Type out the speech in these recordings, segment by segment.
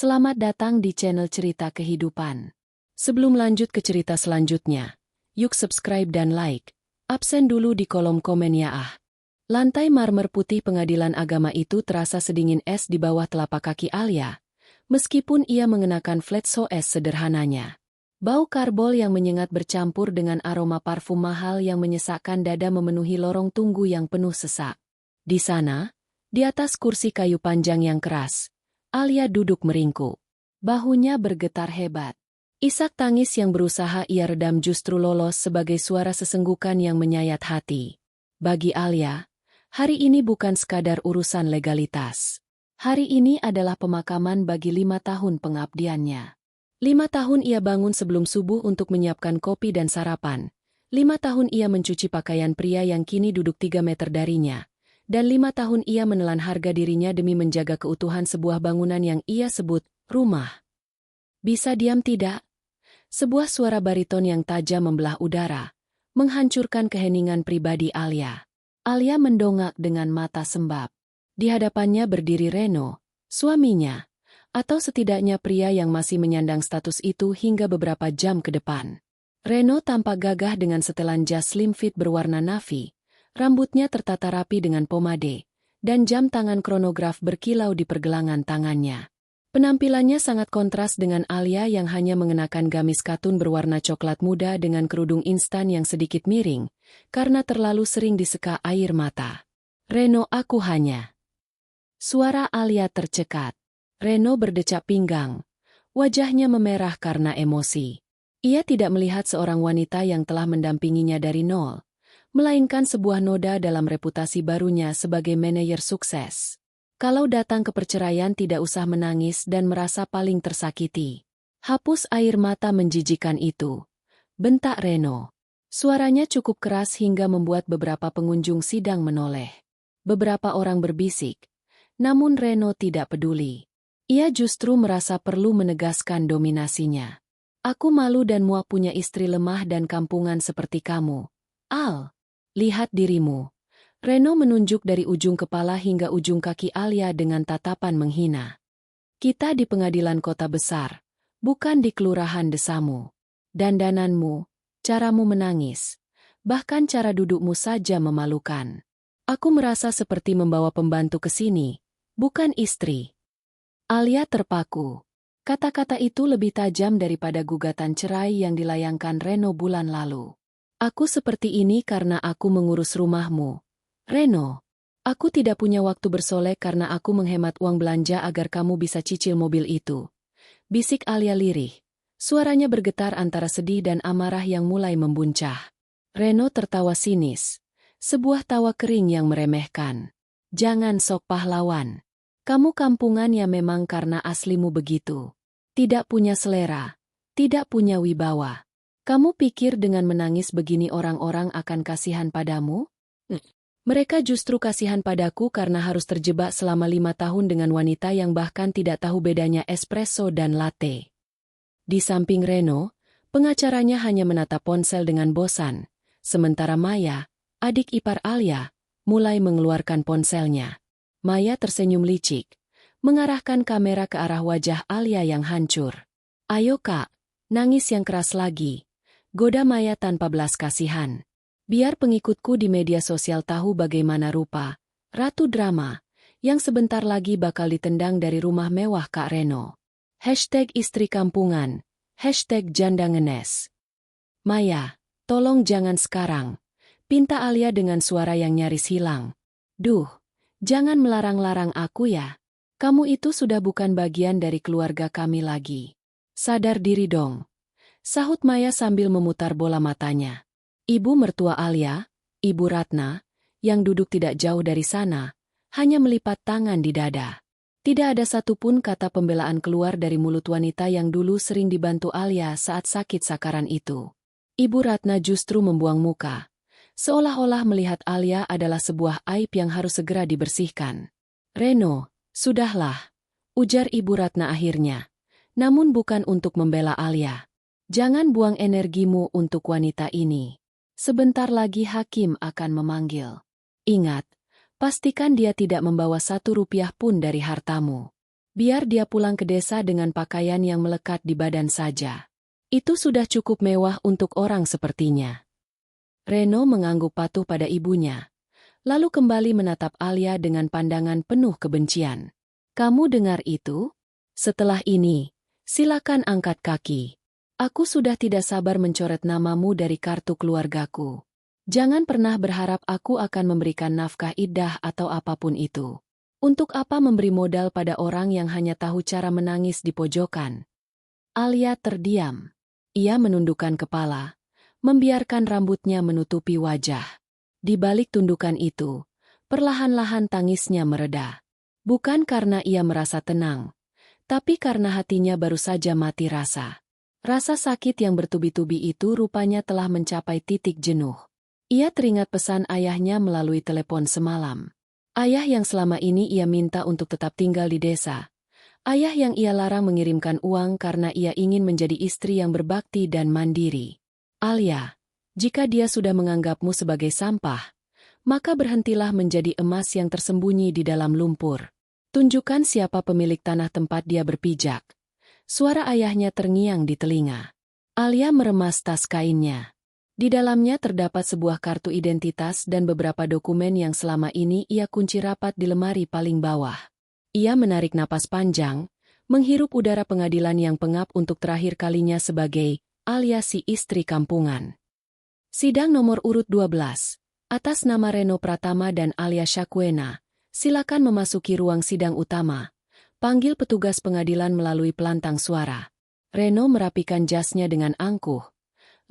Selamat datang di channel Cerita Kehidupan. Sebelum lanjut ke cerita selanjutnya, yuk subscribe dan like. Absen dulu di kolom komen ya ah. Lantai marmer putih pengadilan agama itu terasa sedingin es di bawah telapak kaki Alia, meskipun ia mengenakan flat shoes sederhananya. Bau karbol yang menyengat bercampur dengan aroma parfum mahal yang menyesakkan dada memenuhi lorong tunggu yang penuh sesak. Di sana, di atas kursi kayu panjang yang keras, Alia duduk meringkuk. Bahunya bergetar hebat. Isak tangis yang berusaha ia redam justru lolos sebagai suara sesenggukan yang menyayat hati. Bagi Alia, hari ini bukan sekadar urusan legalitas. Hari ini adalah pemakaman bagi 5 tahun pengabdiannya. 5 tahun ia bangun sebelum subuh untuk menyiapkan kopi dan sarapan. 5 tahun ia mencuci pakaian pria yang kini duduk 3 meter darinya. Dan 5 tahun ia menelan harga dirinya demi menjaga keutuhan sebuah bangunan yang ia sebut rumah. Bisa diam tidak? Sebuah suara bariton yang tajam membelah udara, menghancurkan keheningan pribadi Alia. Alia mendongak dengan mata sembab. Di hadapannya berdiri Reno, suaminya, atau setidaknya pria yang masih menyandang status itu hingga beberapa jam ke depan. Reno tampak gagah dengan setelan jas slim fit berwarna navy. Rambutnya tertata rapi dengan pomade, dan jam tangan kronograf berkilau di pergelangan tangannya. Penampilannya sangat kontras dengan Alia yang hanya mengenakan gamis katun berwarna coklat muda dengan kerudung instan yang sedikit miring, karena terlalu sering diseka air mata. Reno, aku hanya... Suara Alia tercekat. Reno berdecap pinggang. Wajahnya memerah karena emosi. Ia tidak melihat seorang wanita yang telah mendampinginya dari nol, melainkan sebuah noda dalam reputasi barunya sebagai manajer sukses. Kalau datang ke perceraian tidak usah menangis dan merasa paling tersakiti. Hapus air mata menjijikan itu. Bentak Reno. Suaranya cukup keras hingga membuat beberapa pengunjung sidang menoleh. Beberapa orang berbisik. Namun Reno tidak peduli. Ia justru merasa perlu menegaskan dominasinya. Aku malu dan muak punya istri lemah dan kampungan seperti kamu, Al. Lihat dirimu. Reno menunjuk dari ujung kepala hingga ujung kaki Alia dengan tatapan menghina. Kita di pengadilan kota besar, bukan di kelurahan desamu. Dandananmu, caramu menangis, bahkan cara dudukmu saja memalukan. Aku merasa seperti membawa pembantu ke sini, bukan istri. Alia terpaku. Kata-kata itu lebih tajam daripada gugatan cerai yang dilayangkan Reno bulan lalu. Aku seperti ini karena aku mengurus rumahmu. Reno, aku tidak punya waktu bersolek karena aku menghemat uang belanja agar kamu bisa cicil mobil itu. Bisik Alia lirih. Suaranya bergetar antara sedih dan amarah yang mulai membuncah. Reno tertawa sinis. Sebuah tawa kering yang meremehkan. Jangan sok pahlawan. Kamu kampungan ya memang karena aslimu begitu. Tidak punya selera. Tidak punya wibawa. Kamu pikir dengan menangis begini orang-orang akan kasihan padamu? Mereka justru kasihan padaku karena harus terjebak selama 5 tahun dengan wanita yang bahkan tidak tahu bedanya espresso dan latte. Di samping Reno, pengacaranya hanya menatap ponsel dengan bosan, sementara Maya, adik ipar Alia, mulai mengeluarkan ponselnya. Maya tersenyum licik, mengarahkan kamera ke arah wajah Alia yang hancur. Ayo kak, nangis yang keras lagi. Goda Maya tanpa belas kasihan. Biar pengikutku di media sosial tahu bagaimana rupa Ratu Drama, yang sebentar lagi bakal ditendang dari rumah mewah Kak Reno. #istri kampungan, #janda ngenes. Maya, tolong jangan sekarang. Pinta Alia dengan suara yang nyaris hilang. Duh, jangan melarang-larang aku ya. Kamu itu sudah bukan bagian dari keluarga kami lagi. Sadar diri dong. Sahut Maya sambil memutar bola matanya. Ibu mertua Alia, Ibu Ratna, yang duduk tidak jauh dari sana, hanya melipat tangan di dada. Tidak ada satupun kata pembelaan keluar dari mulut wanita yang dulu sering dibantu Alia saat sakit sakaran itu. Ibu Ratna justru membuang muka, seolah-olah melihat Alia adalah sebuah aib yang harus segera dibersihkan. Reno, sudahlah, ujar Ibu Ratna akhirnya, namun bukan untuk membela Alia. Jangan buang energimu untuk wanita ini. Sebentar lagi hakim akan memanggil. Ingat, pastikan dia tidak membawa 1 rupiah pun dari hartamu. Biar dia pulang ke desa dengan pakaian yang melekat di badan saja. Itu sudah cukup mewah untuk orang sepertinya. Reno mengangguk patuh pada ibunya, lalu kembali menatap Alia dengan pandangan penuh kebencian. Kamu dengar itu? Setelah ini, silakan angkat kaki. Aku sudah tidak sabar mencoret namamu dari kartu keluargaku. Jangan pernah berharap aku akan memberikan nafkah iddah atau apapun itu. Untuk apa memberi modal pada orang yang hanya tahu cara menangis di pojokan? Alia terdiam. Ia menundukkan kepala, membiarkan rambutnya menutupi wajah. Di balik tundukan itu, perlahan-lahan tangisnya mereda. Bukan karena ia merasa tenang, tapi karena hatinya baru saja mati rasa. Rasa sakit yang bertubi-tubi itu rupanya telah mencapai titik jenuh. Ia teringat pesan ayahnya melalui telepon semalam. Ayah yang selama ini ia minta untuk tetap tinggal di desa. Ayah yang ia larang mengirimkan uang karena ia ingin menjadi istri yang berbakti dan mandiri. Alia, jika dia sudah menganggapmu sebagai sampah, maka berhentilah menjadi emas yang tersembunyi di dalam lumpur. Tunjukkan siapa pemilik tanah tempat dia berpijak. Suara ayahnya terngiang di telinga. Alia meremas tas kainnya. Di dalamnya terdapat sebuah kartu identitas dan beberapa dokumen yang selama ini ia kunci rapat di lemari paling bawah. Ia menarik napas panjang, menghirup udara pengadilan yang pengap untuk terakhir kalinya sebagai Alia si istri kampungan. Sidang nomor urut 12. Atas nama Reno Pratama dan Alia Syakwena, silakan memasuki ruang sidang utama. Panggil petugas pengadilan melalui pelantang suara. Reno merapikan jasnya dengan angkuh,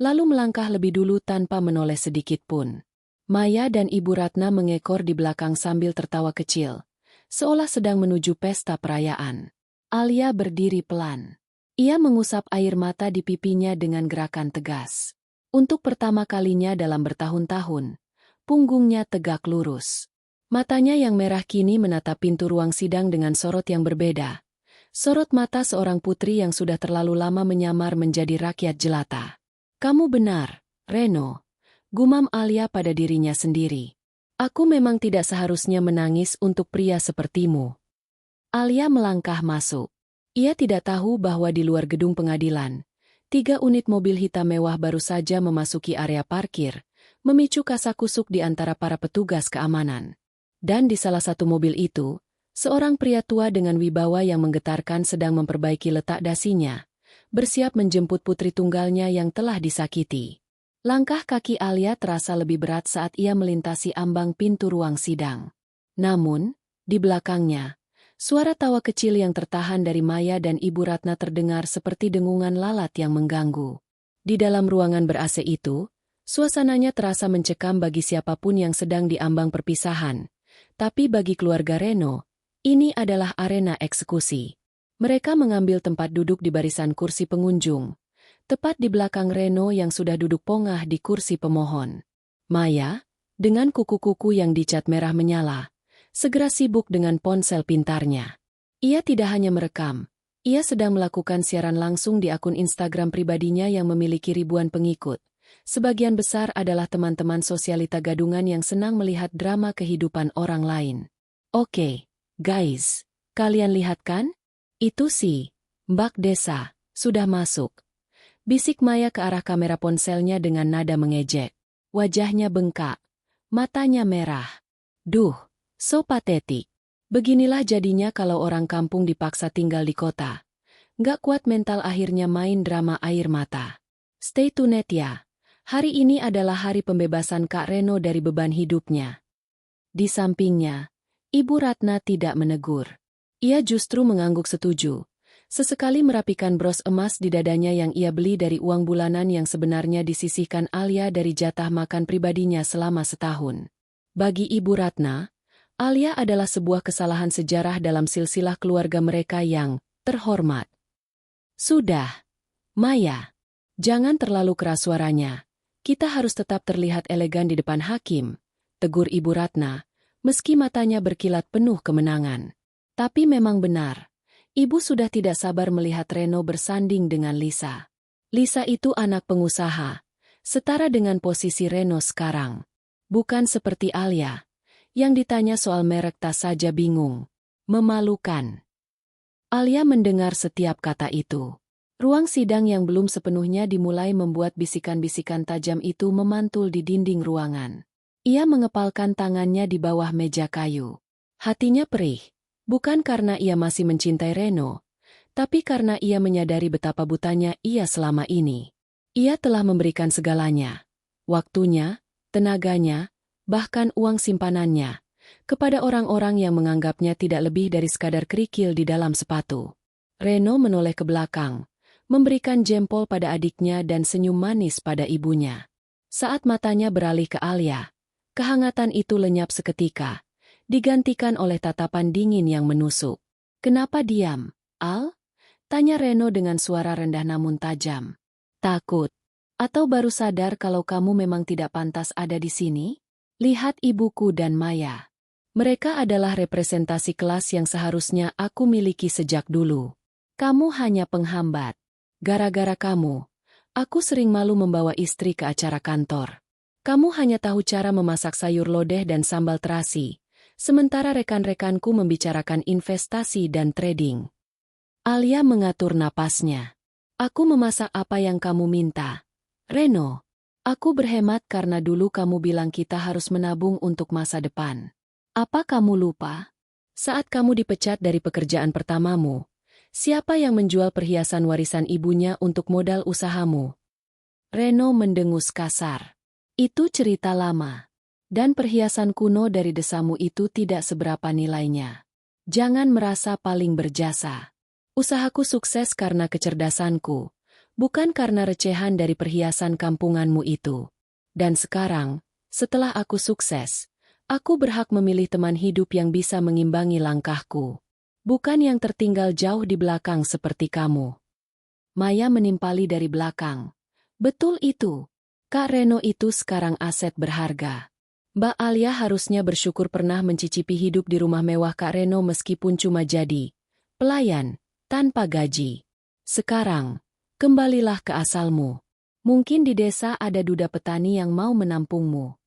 lalu melangkah lebih dulu tanpa menoleh sedikit pun. Maya dan Ibu Ratna mengekor di belakang sambil tertawa kecil, seolah sedang menuju pesta perayaan. Alia berdiri pelan. Ia mengusap air mata di pipinya dengan gerakan tegas. Untuk pertama kalinya dalam bertahun-tahun, punggungnya tegak lurus. Matanya yang merah kini menatap pintu ruang sidang dengan sorot yang berbeda. Sorot mata seorang putri yang sudah terlalu lama menyamar menjadi rakyat jelata. Kamu benar, Reno, gumam Alia pada dirinya sendiri. Aku memang tidak seharusnya menangis untuk pria sepertimu. Alia melangkah masuk. Ia tidak tahu bahwa di luar gedung pengadilan, 3 unit mobil hitam mewah baru saja memasuki area parkir, memicu kasakusuk di antara para petugas keamanan. Dan di salah satu mobil itu, seorang pria tua dengan wibawa yang menggetarkan sedang memperbaiki letak dasinya, bersiap menjemput putri tunggalnya yang telah disakiti. Langkah kaki Alia terasa lebih berat saat ia melintasi ambang pintu ruang sidang. Namun, di belakangnya, suara tawa kecil yang tertahan dari Maya dan Ibu Ratna terdengar seperti dengungan lalat yang mengganggu. Di dalam ruangan ber-AC itu, suasananya terasa mencekam bagi siapapun yang sedang di ambang perpisahan. Tapi bagi keluarga Reno, ini adalah arena eksekusi. Mereka mengambil tempat duduk di barisan kursi pengunjung, tepat di belakang Reno yang sudah duduk pongah di kursi pemohon. Maya, dengan kuku-kuku yang dicat merah menyala, segera sibuk dengan ponsel pintarnya. Ia tidak hanya merekam, ia sedang melakukan siaran langsung di akun Instagram pribadinya yang memiliki ribuan pengikut. Sebagian besar adalah teman-teman sosialita gadungan yang senang melihat drama kehidupan orang lain. Oke, guys, kalian lihat kan? Itu si Mbak Desa, sudah masuk. Bisik Maya ke arah kamera ponselnya dengan nada mengejek. Wajahnya bengkak, matanya merah. Duh, so patetik. Beginilah jadinya kalau orang kampung dipaksa tinggal di kota. Nggak kuat mental akhirnya main drama air mata. Stay tuned ya. Hari ini adalah hari pembebasan Kak Reno dari beban hidupnya. Di sampingnya, Ibu Ratna tidak menegur. Ia justru mengangguk setuju. Sesekali merapikan bros emas di dadanya yang ia beli dari uang bulanan yang sebenarnya disisihkan Alia dari jatah makan pribadinya selama setahun. Bagi Ibu Ratna, Alia adalah sebuah kesalahan sejarah dalam silsilah keluarga mereka yang terhormat. Sudah, Maya, jangan terlalu keras suaranya. Kita harus tetap terlihat elegan di depan hakim, tegur Ibu Ratna, meski matanya berkilat penuh kemenangan. Tapi memang benar, Ibu sudah tidak sabar melihat Reno bersanding dengan Lisa. Lisa itu anak pengusaha, setara dengan posisi Reno sekarang. Bukan seperti Alia, yang ditanya soal merek tas saja bingung. Memalukan. Alia mendengar setiap kata itu. Ruang sidang yang belum sepenuhnya dimulai membuat bisikan-bisikan tajam itu memantul di dinding ruangan. Ia mengepalkan tangannya di bawah meja kayu. Hatinya perih, bukan karena ia masih mencintai Reno, tapi karena ia menyadari betapa butanya ia selama ini. Ia telah memberikan segalanya, waktunya, tenaganya, bahkan uang simpanannya, kepada orang-orang yang menganggapnya tidak lebih dari sekadar kerikil di dalam sepatu. Reno menoleh ke belakang, memberikan jempol pada adiknya dan senyum manis pada ibunya. Saat matanya beralih ke Alia, kehangatan itu lenyap seketika, digantikan oleh tatapan dingin yang menusuk. "Kenapa diam, Al?" tanya Reno dengan suara rendah namun tajam. "Takut? Atau baru sadar kalau kamu memang tidak pantas ada di sini? Lihat ibuku dan Maya. Mereka adalah representasi kelas yang seharusnya aku miliki sejak dulu. Kamu hanya penghambat. Gara-gara kamu, aku sering malu membawa istri ke acara kantor. Kamu hanya tahu cara memasak sayur lodeh dan sambal terasi, sementara rekan-rekanku membicarakan investasi dan trading." Alia mengatur napasnya. "Aku memasak apa yang kamu minta. Reno, aku berhemat karena dulu kamu bilang kita harus menabung untuk masa depan. Apa kamu lupa? Saat kamu dipecat dari pekerjaan pertamamu, siapa yang menjual perhiasan warisan ibunya untuk modal usahamu?" Reno mendengus kasar. "Itu cerita lama. Dan perhiasan kuno dari desamu itu tidak seberapa nilainya. Jangan merasa paling berjasa. Usahaku sukses karena kecerdasanku, bukan karena recehan dari perhiasan kampunganmu itu. Dan sekarang, setelah aku sukses, aku berhak memilih teman hidup yang bisa mengimbangi langkahku. Bukan yang tertinggal jauh di belakang seperti kamu." Maya menimpali dari belakang. "Betul itu. Kak Reno itu sekarang aset berharga. Mbak Alia harusnya bersyukur pernah mencicipi hidup di rumah mewah Kak Reno meskipun cuma jadi pelayan, tanpa gaji. Sekarang, kembalilah ke asalmu. Mungkin di desa ada duda petani yang mau menampungmu."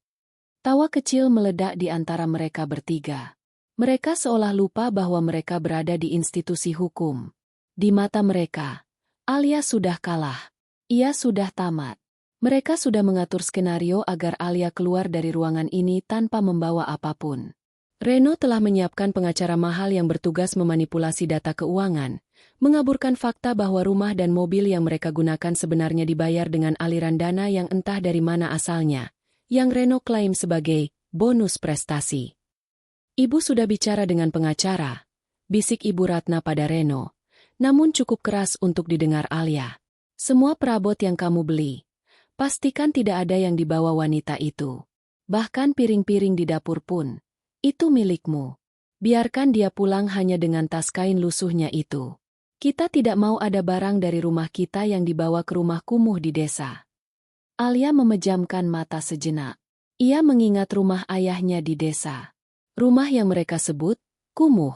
Tawa kecil meledak di antara mereka bertiga. Mereka seolah lupa bahwa mereka berada di institusi hukum. Di mata mereka, Alia sudah kalah. Ia sudah tamat. Mereka sudah mengatur skenario agar Alia keluar dari ruangan ini tanpa membawa apapun. Reno telah menyiapkan pengacara mahal yang bertugas memanipulasi data keuangan, mengaburkan fakta bahwa rumah dan mobil yang mereka gunakan sebenarnya dibayar dengan aliran dana yang entah dari mana asalnya, yang Reno klaim sebagai bonus prestasi. "Ibu sudah bicara dengan pengacara," bisik Ibu Ratna pada Reno, namun cukup keras untuk didengar Alia. "Semua perabot yang kamu beli, pastikan tidak ada yang dibawa wanita itu. Bahkan piring-piring di dapur pun. Itu milikmu. Biarkan dia pulang hanya dengan tas kain lusuhnya itu. Kita tidak mau ada barang dari rumah kita yang dibawa ke rumah kumuh di desa." Alia memejamkan mata sejenak. Ia mengingat rumah ayahnya di desa. Rumah yang mereka sebut kumuh,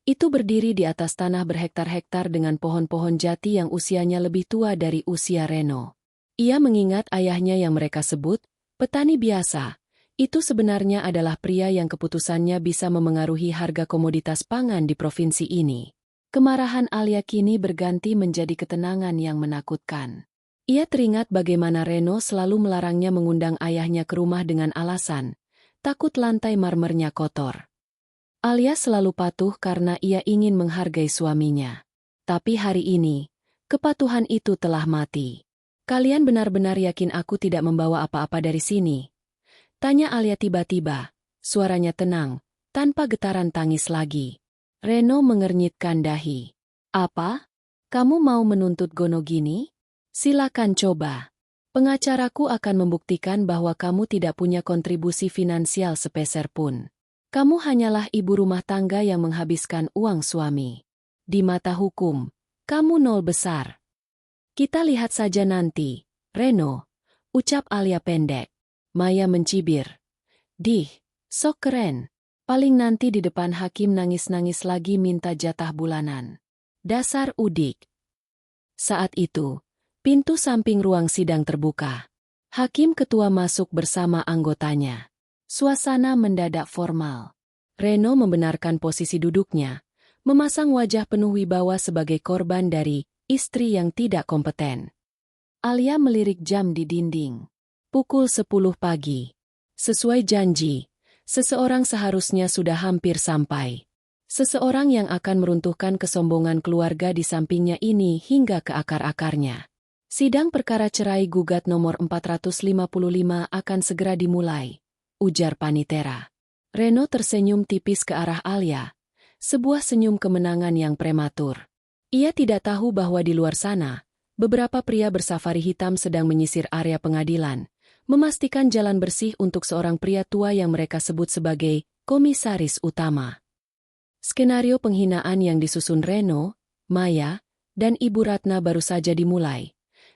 itu berdiri di atas tanah berhektar-hektar dengan pohon-pohon jati yang usianya lebih tua dari usia Reno. Ia mengingat ayahnya yang mereka sebut petani biasa. Itu sebenarnya adalah pria yang keputusannya bisa memengaruhi harga komoditas pangan di provinsi ini. Kemarahan Alia kini berganti menjadi ketenangan yang menakutkan. Ia teringat bagaimana Reno selalu melarangnya mengundang ayahnya ke rumah dengan alasan, takut lantai marmernya kotor. Alia selalu patuh karena ia ingin menghargai suaminya. Tapi hari ini, kepatuhan itu telah mati. "Kalian benar-benar yakin aku tidak membawa apa-apa dari sini?" tanya Alia tiba-tiba, suaranya tenang, tanpa getaran tangis lagi. Reno mengernyitkan dahi. "Apa? Kamu mau menuntut Gono gini? Silakan coba. Pengacaraku akan membuktikan bahwa kamu tidak punya kontribusi finansial sepeser pun. Kamu hanyalah ibu rumah tangga yang menghabiskan uang suami. Di mata hukum, kamu nol besar." "Kita lihat saja nanti, Reno," ucap Alia pendek. Maya mencibir. "Dih, sok keren. Paling nanti di depan hakim nangis-nangis lagi minta jatah bulanan. Dasar udik." Saat itu, pintu samping ruang sidang terbuka. Hakim ketua masuk bersama anggotanya. Suasana mendadak formal. Reno membenarkan posisi duduknya, memasang wajah penuh wibawa sebagai korban dari istri yang tidak kompeten. Alia melirik jam di dinding. Pukul 10 pagi. Sesuai janji, seseorang seharusnya sudah hampir sampai. Seseorang yang akan meruntuhkan kesombongan keluarga di sampingnya ini hingga ke akar-akarnya. Sidang perkara cerai gugat nomor 455 akan segera dimulai, ujar Panitera. Reno tersenyum tipis ke arah Alia, sebuah senyum kemenangan yang prematur. Ia tidak tahu bahwa di luar sana, beberapa pria bersafari hitam sedang menyisir area pengadilan, memastikan jalan bersih untuk seorang pria tua yang mereka sebut sebagai komisaris utama. Skenario penghinaan yang disusun Reno, Maya, dan Ibu Ratna baru saja dimulai.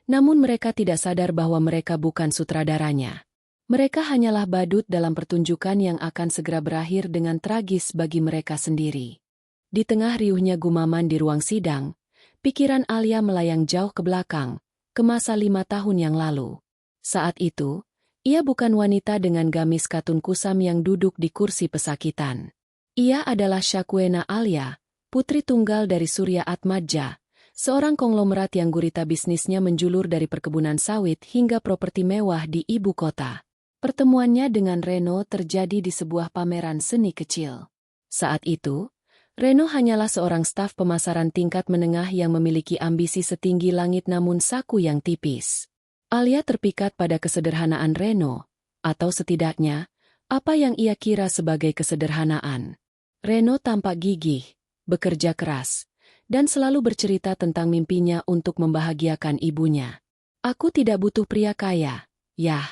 Namun mereka tidak sadar bahwa mereka bukan sutradaranya. Mereka hanyalah badut dalam pertunjukan yang akan segera berakhir dengan tragis bagi mereka sendiri. Di tengah riuhnya gumaman di ruang sidang, pikiran Alia melayang jauh ke belakang, ke masa 5 tahun yang lalu. Saat itu, ia bukan wanita dengan gamis katun kusam yang duduk di kursi pesakitan. Ia adalah Syakwena Alia, putri tunggal dari Surya Atmadja, seorang konglomerat yang gurita bisnisnya menjulur dari perkebunan sawit hingga properti mewah di ibu kota. Pertemuannya dengan Reno terjadi di sebuah pameran seni kecil. Saat itu, Reno hanyalah seorang staf pemasaran tingkat menengah yang memiliki ambisi setinggi langit namun saku yang tipis. Alia terpikat pada kesederhanaan Reno, atau setidaknya, apa yang ia kira sebagai kesederhanaan. Reno tampak gigih, bekerja keras, dan selalu bercerita tentang mimpinya untuk membahagiakan ibunya. "Aku tidak butuh pria kaya, yah,"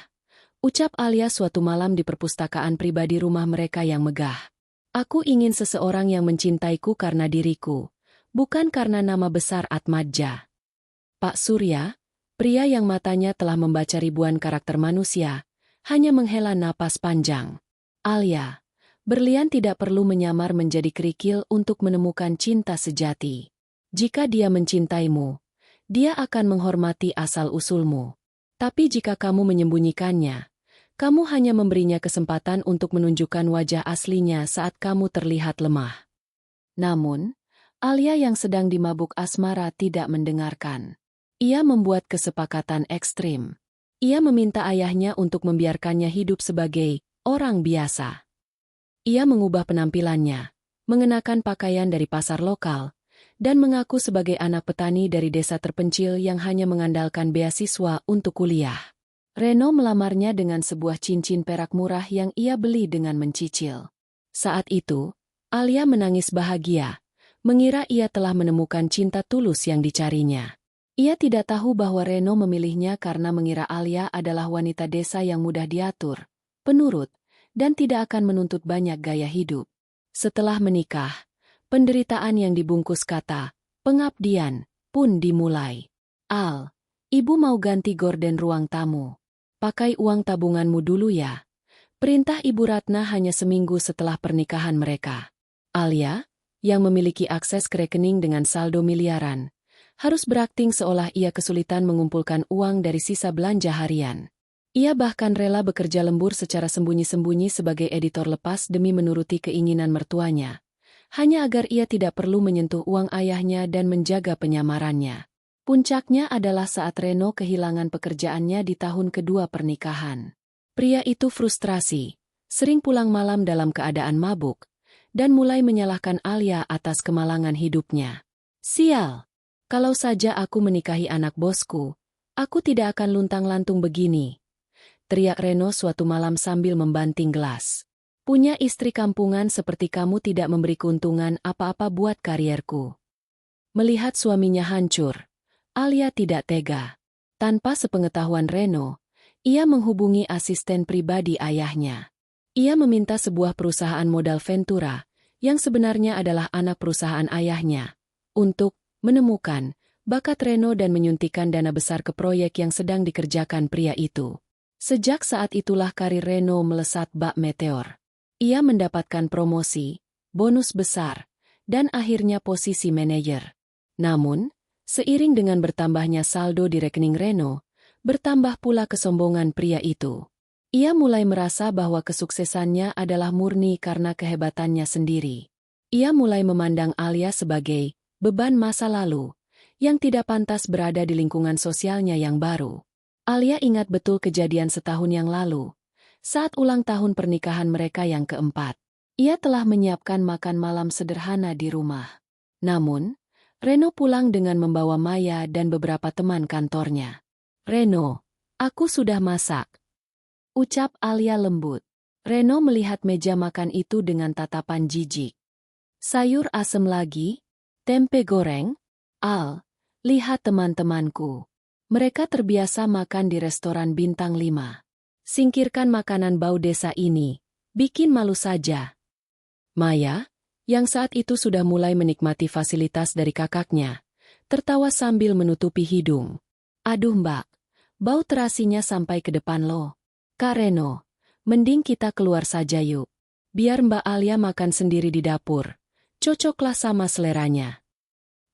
ucap Alia suatu malam di perpustakaan pribadi rumah mereka yang megah. "Aku ingin seseorang yang mencintaiku karena diriku, bukan karena nama besar Atmadja." Pak Surya, pria yang matanya telah membaca ribuan karakter manusia, hanya menghela napas panjang. "Alia, berlian tidak perlu menyamar menjadi kerikil untuk menemukan cinta sejati. Jika dia mencintaimu, dia akan menghormati asal-usulmu. Tapi jika kamu menyembunyikannya, kamu hanya memberinya kesempatan untuk menunjukkan wajah aslinya saat kamu terlihat lemah." Namun, Alia yang sedang dimabuk asmara tidak mendengarkan. Ia membuat kesepakatan ekstrim. Ia meminta ayahnya untuk membiarkannya hidup sebagai orang biasa. Ia mengubah penampilannya, mengenakan pakaian dari pasar lokal, dan mengaku sebagai anak petani dari desa terpencil yang hanya mengandalkan beasiswa untuk kuliah. Reno melamarnya dengan sebuah cincin perak murah yang ia beli dengan mencicil. Saat itu, Alia menangis bahagia, mengira ia telah menemukan cinta tulus yang dicarinya. Ia tidak tahu bahwa Reno memilihnya karena mengira Alia adalah wanita desa yang mudah diatur, penurut, dan tidak akan menuntut banyak gaya hidup. Setelah menikah, penderitaan yang dibungkus kata pengabdian pun dimulai. "Al, ibu mau ganti gorden ruang tamu. Pakai uang tabunganmu dulu ya," perintah Ibu Ratna hanya seminggu setelah pernikahan mereka. Alia, yang memiliki akses ke rekening dengan saldo miliaran, harus berakting seolah ia kesulitan mengumpulkan uang dari sisa belanja harian. Ia bahkan rela bekerja lembur secara sembunyi-sembunyi sebagai editor lepas demi menuruti keinginan mertuanya, hanya agar ia tidak perlu menyentuh uang ayahnya dan menjaga penyamarannya. Puncaknya adalah saat Reno kehilangan pekerjaannya di tahun kedua pernikahan. Pria itu frustrasi, sering pulang malam dalam keadaan mabuk, dan mulai menyalahkan Alia atas kemalangan hidupnya. "Sial! Kalau saja aku menikahi anak bosku, aku tidak akan luntang-lantung begini," teriak Reno suatu malam sambil membanting gelas. "Punya istri kampungan seperti kamu tidak memberi keuntungan apa-apa buat karierku." Melihat suaminya hancur, Alia tidak tega. Tanpa sepengetahuan Reno, ia menghubungi asisten pribadi ayahnya. Ia meminta sebuah perusahaan modal Ventura, yang sebenarnya adalah anak perusahaan ayahnya, untuk menemukan bakat Reno dan menyuntikkan dana besar ke proyek yang sedang dikerjakan pria itu. Sejak saat itulah karir Reno melesat bak meteor. Ia mendapatkan promosi, bonus besar, dan akhirnya posisi manajer. Namun, seiring dengan bertambahnya saldo di rekening Reno, bertambah pula kesombongan pria itu. Ia mulai merasa bahwa kesuksesannya adalah murni karena kehebatannya sendiri. Ia mulai memandang Alia sebagai beban masa lalu yang tidak pantas berada di lingkungan sosialnya yang baru. Alia ingat betul kejadian setahun yang lalu, saat ulang tahun pernikahan mereka yang keempat. Ia telah menyiapkan makan malam sederhana di rumah. Namun, Reno pulang dengan membawa Maya dan beberapa teman kantornya. "Reno, aku sudah masak," ucap Alia lembut. Reno melihat meja makan itu dengan tatapan jijik. "Sayur asem lagi? Tempe goreng? Al, lihat teman-temanku. Mereka terbiasa makan di restoran bintang 5. Singkirkan makanan bau desa ini, bikin malu saja." Maya, yang saat itu sudah mulai menikmati fasilitas dari kakaknya, tertawa sambil menutupi hidung. "Aduh Mbak, bau terasinya sampai ke depan lo. Kak Reno, mending kita keluar saja yuk. Biar Mbak Alia makan sendiri di dapur. Cocoklah sama seleranya."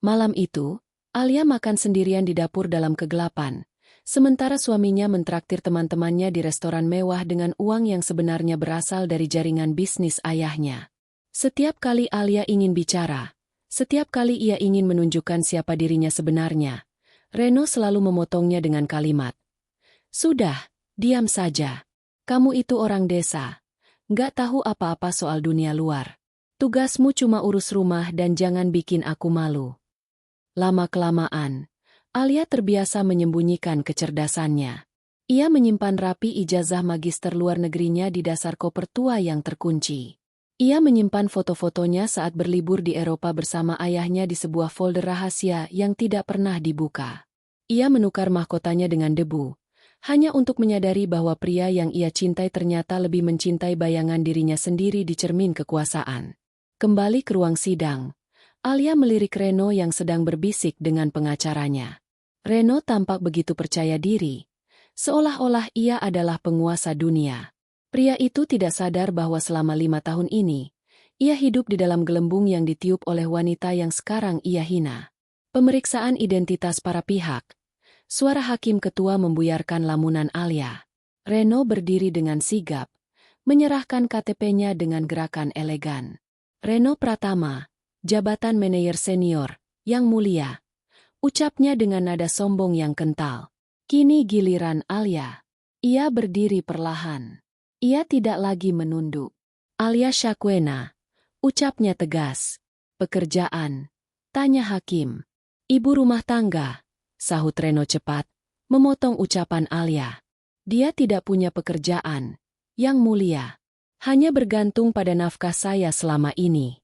Malam itu, Alia makan sendirian di dapur dalam kegelapan, sementara suaminya mentraktir teman-temannya di restoran mewah dengan uang yang sebenarnya berasal dari jaringan bisnis ayahnya. Setiap kali Alia ingin bicara, setiap kali ia ingin menunjukkan siapa dirinya sebenarnya, Reno selalu memotongnya dengan kalimat, "Sudah, diam saja. Kamu itu orang desa. Nggak tahu apa-apa soal dunia luar. Tugasmu cuma urus rumah dan jangan bikin aku malu." Lama-kelamaan, Alia terbiasa menyembunyikan kecerdasannya. Ia menyimpan rapi ijazah magister luar negerinya di dasar koper tua yang terkunci. Ia menyimpan foto-fotonya saat berlibur di Eropa bersama ayahnya di sebuah folder rahasia yang tidak pernah dibuka. Ia menukar mahkotanya dengan debu, hanya untuk menyadari bahwa pria yang ia cintai ternyata lebih mencintai bayangan dirinya sendiri di cermin kekuasaan. Kembali ke ruang sidang, Alia melirik Reno yang sedang berbisik dengan pengacaranya. Reno tampak begitu percaya diri, seolah-olah ia adalah penguasa dunia. Pria itu tidak sadar bahwa selama 5 tahun ini, ia hidup di dalam gelembung yang ditiup oleh wanita yang sekarang ia hina. Pemeriksaan identitas para pihak. Suara hakim ketua membuyarkan lamunan Alia. Reno berdiri dengan sigap, menyerahkan KTP-nya dengan gerakan elegan. "Reno Pratama, jabatan manajer senior, yang mulia," ucapnya dengan nada sombong yang kental. Kini giliran Alia. Ia berdiri perlahan. Ia tidak lagi menunduk. "Alia Syakwena," ucapnya tegas. "Pekerjaan?" tanya hakim. "Ibu rumah tangga," sahut Reno cepat, memotong ucapan Alia. "Dia tidak punya pekerjaan, yang mulia. Hanya bergantung pada nafkah saya selama ini."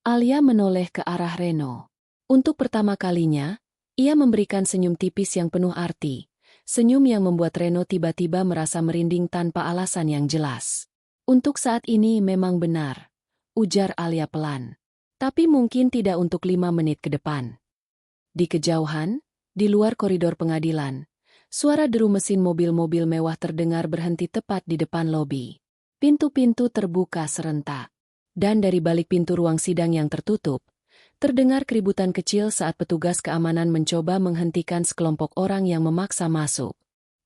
Alia menoleh ke arah Reno. Untuk pertama kalinya, ia memberikan senyum tipis yang penuh arti. Senyum yang membuat Reno tiba-tiba merasa merinding tanpa alasan yang jelas. "Untuk saat ini memang benar," ujar Alia pelan. "Tapi mungkin tidak untuk 5 menit ke depan." Di kejauhan, di luar koridor pengadilan, suara deru mesin mobil-mobil mewah terdengar berhenti tepat di depan lobi. Pintu-pintu terbuka serentak. Dan dari balik pintu ruang sidang yang tertutup, terdengar keributan kecil saat petugas keamanan mencoba menghentikan sekelompok orang yang memaksa masuk.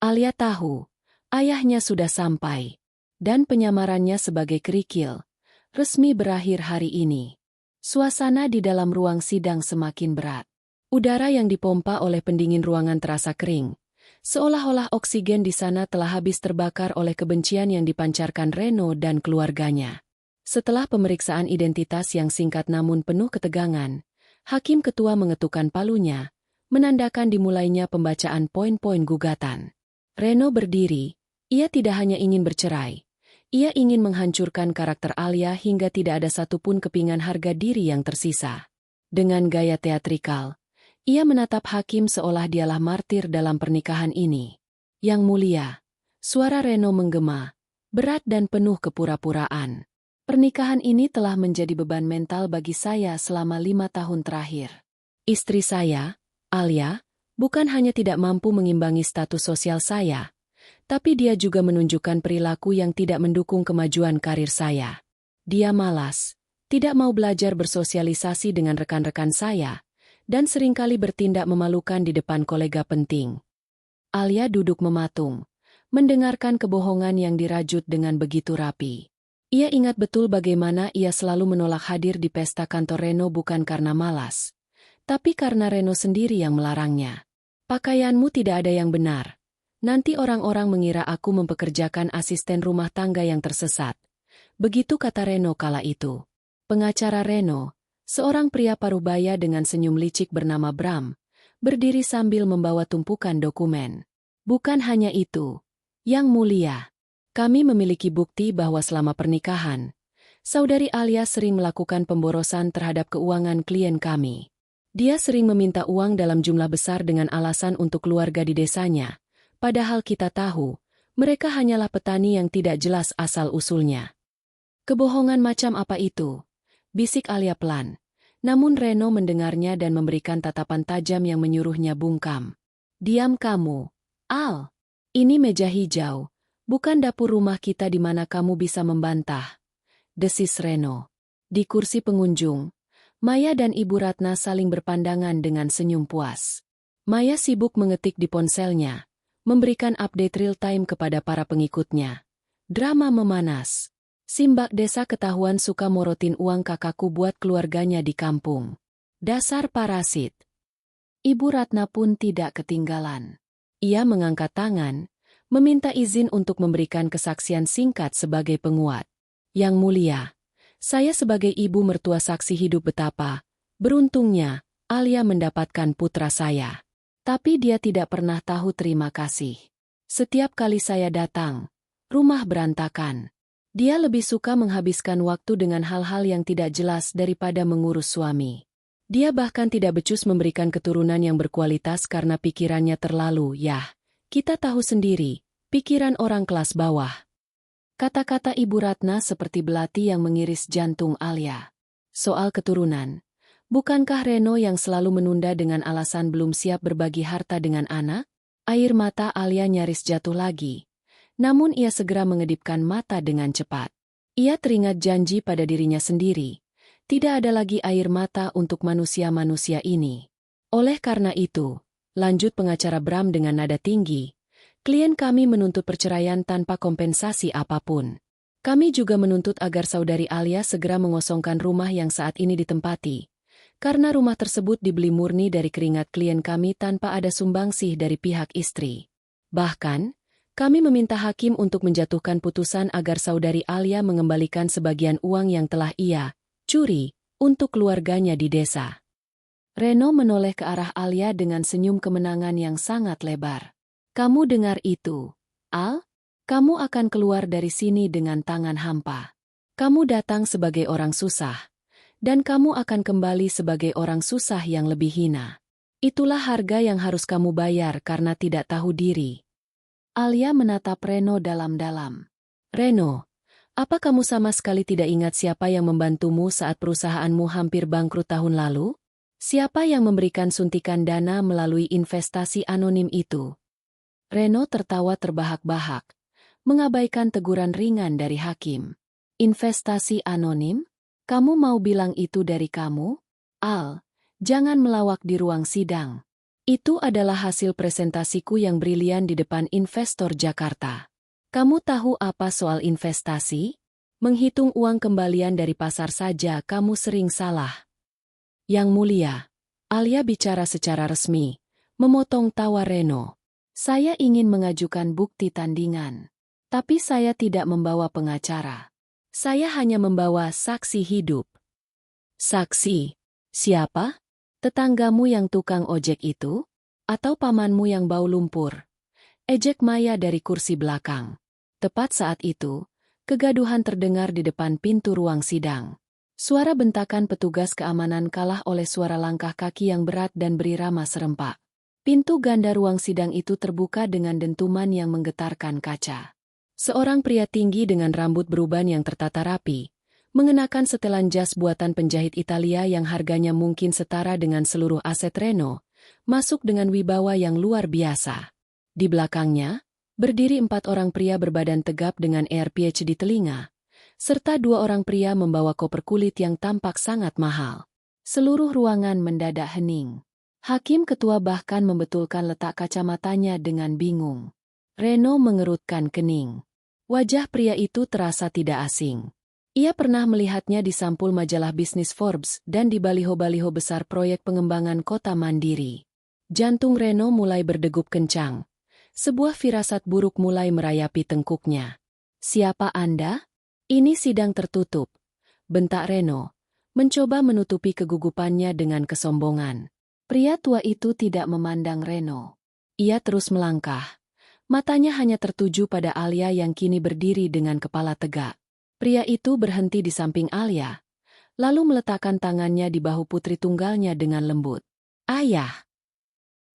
Alia tahu, ayahnya sudah sampai, dan penyamarannya sebagai kerikil resmi berakhir hari ini. Suasana di dalam ruang sidang semakin berat. Udara yang dipompa oleh pendingin ruangan terasa kering, seolah-olah oksigen di sana telah habis terbakar oleh kebencian yang dipancarkan Reno dan keluarganya. Setelah pemeriksaan identitas yang singkat namun penuh ketegangan, hakim ketua mengetukkan palunya, menandakan dimulainya pembacaan poin-poin gugatan. Reno berdiri, ia tidak hanya ingin bercerai, ia ingin menghancurkan karakter Alia hingga tidak ada satupun kepingan harga diri yang tersisa. Dengan gaya teatrikal, ia menatap hakim seolah dialah martir dalam pernikahan ini. "Yang mulia," suara Reno menggema, berat dan penuh kepura-puraan. "Pernikahan ini telah menjadi beban mental bagi saya selama 5 tahun terakhir. Istri saya, Alia, bukan hanya tidak mampu mengimbangi status sosial saya, tapi dia juga menunjukkan perilaku yang tidak mendukung kemajuan karir saya. Dia malas, tidak mau belajar bersosialisasi dengan rekan-rekan saya, dan seringkali bertindak memalukan di depan kolega penting." Alia duduk mematung, mendengarkan kebohongan yang dirajut dengan begitu rapi. Ia ingat betul bagaimana ia selalu menolak hadir di pesta kantor Reno bukan karena malas, tapi karena Reno sendiri yang melarangnya. Pakaianmu tidak ada yang benar. Nanti orang-orang mengira aku mempekerjakan asisten rumah tangga yang tersesat. Begitu kata Reno kala itu. Pengacara Reno, seorang pria parubaya dengan senyum licik bernama Bram, berdiri sambil membawa tumpukan dokumen. Bukan hanya itu, Yang Mulia. Kami memiliki bukti bahwa selama pernikahan, Saudari Alia sering melakukan pemborosan terhadap keuangan klien kami. Dia sering meminta uang dalam jumlah besar dengan alasan untuk keluarga di desanya, padahal kita tahu, mereka hanyalah petani yang tidak jelas asal-usulnya. Kebohongan macam apa itu? Bisik Alia pelan. Namun Reno mendengarnya dan memberikan tatapan tajam yang menyuruhnya bungkam. Diam kamu, Al. Ini meja hijau. Bukan dapur rumah kita di mana kamu bisa membantah. Desis Reno. Di kursi pengunjung, Maya dan Ibu Ratna saling berpandangan dengan senyum puas. Maya sibuk mengetik di ponselnya, memberikan update real-time kepada para pengikutnya. Drama memanas. Simbak desa ketahuan suka morotin uang kakakku buat keluarganya di kampung. Dasar parasit. Ibu Ratna pun tidak ketinggalan. Ia mengangkat tangan, meminta izin untuk memberikan kesaksian singkat sebagai penguat. Yang Mulia, saya sebagai ibu mertua saksi hidup betapa beruntungnya Alia mendapatkan putra saya. Tapi dia tidak pernah tahu terima kasih. Setiap kali saya datang, rumah berantakan. Dia lebih suka menghabiskan waktu dengan hal-hal yang tidak jelas daripada mengurus suami. Dia bahkan tidak becus memberikan keturunan yang berkualitas karena pikirannya terlalu, kita tahu sendiri, pikiran orang kelas bawah. Kata-kata Ibu Ratna seperti belati yang mengiris jantung Alia. Soal keturunan, bukankah Reno yang selalu menunda dengan alasan belum siap berbagi harta dengan anak? Air mata Alia nyaris jatuh lagi. Namun ia segera mengedipkan mata dengan cepat. Ia teringat janji pada dirinya sendiri. Tidak ada lagi air mata untuk manusia-manusia ini. Oleh karena itu, lanjut pengacara Bram dengan nada tinggi, klien kami menuntut perceraian tanpa kompensasi apapun. Kami juga menuntut agar Saudari Alia segera mengosongkan rumah yang saat ini ditempati, karena rumah tersebut dibeli murni dari keringat klien kami tanpa ada sumbangsih dari pihak istri. Bahkan, kami meminta hakim untuk menjatuhkan putusan agar Saudari Alia mengembalikan sebagian uang yang telah ia curi untuk keluarganya di desa. Reno menoleh ke arah Alia dengan senyum kemenangan yang sangat lebar. Kamu dengar itu, Al? Kamu akan keluar dari sini dengan tangan hampa. Kamu datang sebagai orang susah, dan kamu akan kembali sebagai orang susah yang lebih hina. Itulah harga yang harus kamu bayar karena tidak tahu diri. Alia menatap Reno dalam-dalam. Reno, apa kamu sama sekali tidak ingat siapa yang membantumu saat perusahaanmu hampir bangkrut tahun lalu? Siapa yang memberikan suntikan dana melalui investasi anonim itu? Reno tertawa terbahak-bahak, mengabaikan teguran ringan dari hakim. Investasi anonim? Kamu mau bilang itu dari kamu? Al, jangan melawak di ruang sidang. Itu adalah hasil presentasiku yang brilian di depan investor Jakarta. Kamu tahu apa soal investasi? Menghitung uang kembalian dari pasar saja kamu sering salah. Yang Mulia, Alia bicara secara resmi, memotong tawa Reno. Saya ingin mengajukan bukti tandingan. Tapi saya tidak membawa pengacara. Saya hanya membawa saksi hidup. Saksi? Siapa? Tetanggamu yang tukang ojek itu? Atau pamanmu yang bau lumpur? Ejek Maya dari kursi belakang. Tepat saat itu, kegaduhan terdengar di depan pintu ruang sidang. Suara bentakan petugas keamanan kalah oleh suara langkah kaki yang berat dan berirama serempak. Pintu ganda ruang sidang itu terbuka dengan dentuman yang menggetarkan kaca. Seorang pria tinggi dengan rambut beruban yang tertata rapi, mengenakan setelan jas buatan penjahit Italia yang harganya mungkin setara dengan seluruh aset Reno, masuk dengan wibawa yang luar biasa. Di belakangnya, berdiri 4 orang pria berbadan tegap dengan AirPH di telinga, serta 2 orang pria membawa koper kulit yang tampak sangat mahal. Seluruh ruangan mendadak hening. Hakim ketua bahkan membetulkan letak kacamatanya dengan bingung. Reno mengerutkan kening. Wajah pria itu terasa tidak asing. Ia pernah melihatnya di sampul majalah bisnis Forbes dan di baliho-baliho besar proyek pengembangan kota mandiri. Jantung Reno mulai berdegup kencang. Sebuah firasat buruk mulai merayapi tengkuknya. "Siapa Anda?" "Ini sidang tertutup," bentak Reno, mencoba menutupi kegugupannya dengan kesombongan. Pria tua itu tidak memandang Reno. Ia terus melangkah. Matanya hanya tertuju pada Alia yang kini berdiri dengan kepala tegak. Pria itu berhenti di samping Alia, lalu meletakkan tangannya di bahu putri tunggalnya dengan lembut. "Ayah!"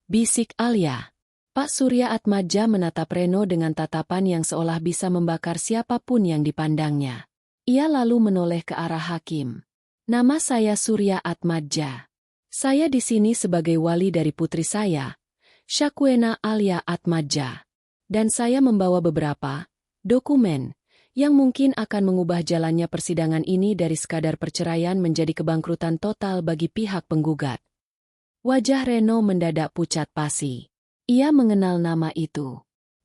bisik Alia. Pak Surya Atmaja menatap Reno dengan tatapan yang seolah bisa membakar siapapun yang dipandangnya. Ia lalu menoleh ke arah hakim. "Nama saya Surya Atmaja. Saya di sini sebagai wali dari putri saya, Syakwena Alia Atmaja. Dan saya membawa beberapa dokumen yang mungkin akan mengubah jalannya persidangan ini dari sekadar perceraian menjadi kebangkrutan total bagi pihak penggugat." Wajah Reno mendadak pucat pasi. Ia mengenal nama itu.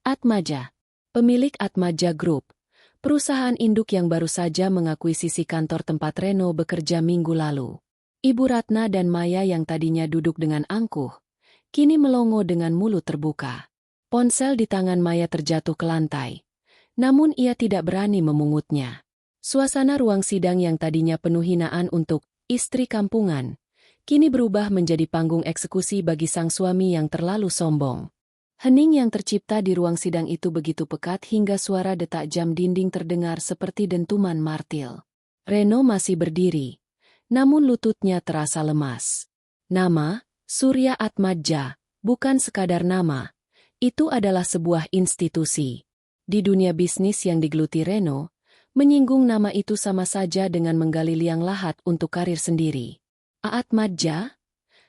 Atmaja, pemilik Atmaja Group, perusahaan induk yang baru saja mengakuisisi kantor tempat Reno bekerja minggu lalu. Ibu Ratna dan Maya yang tadinya duduk dengan angkuh, kini melongo dengan mulut terbuka. Ponsel di tangan Maya terjatuh ke lantai. Namun ia tidak berani memungutnya. Suasana ruang sidang yang tadinya penuh hinaan untuk istri kampungan, kini berubah menjadi panggung eksekusi bagi sang suami yang terlalu sombong. Hening yang tercipta di ruang sidang itu begitu pekat hingga suara detak jam dinding terdengar seperti dentuman martil. Reno masih berdiri, namun lututnya terasa lemas. Nama, Surya Atmaja, bukan sekadar nama. Itu adalah sebuah institusi. Di dunia bisnis yang digeluti Reno, menyinggung nama itu sama saja dengan menggali liang lahat untuk karir sendiri. "Atmaja?"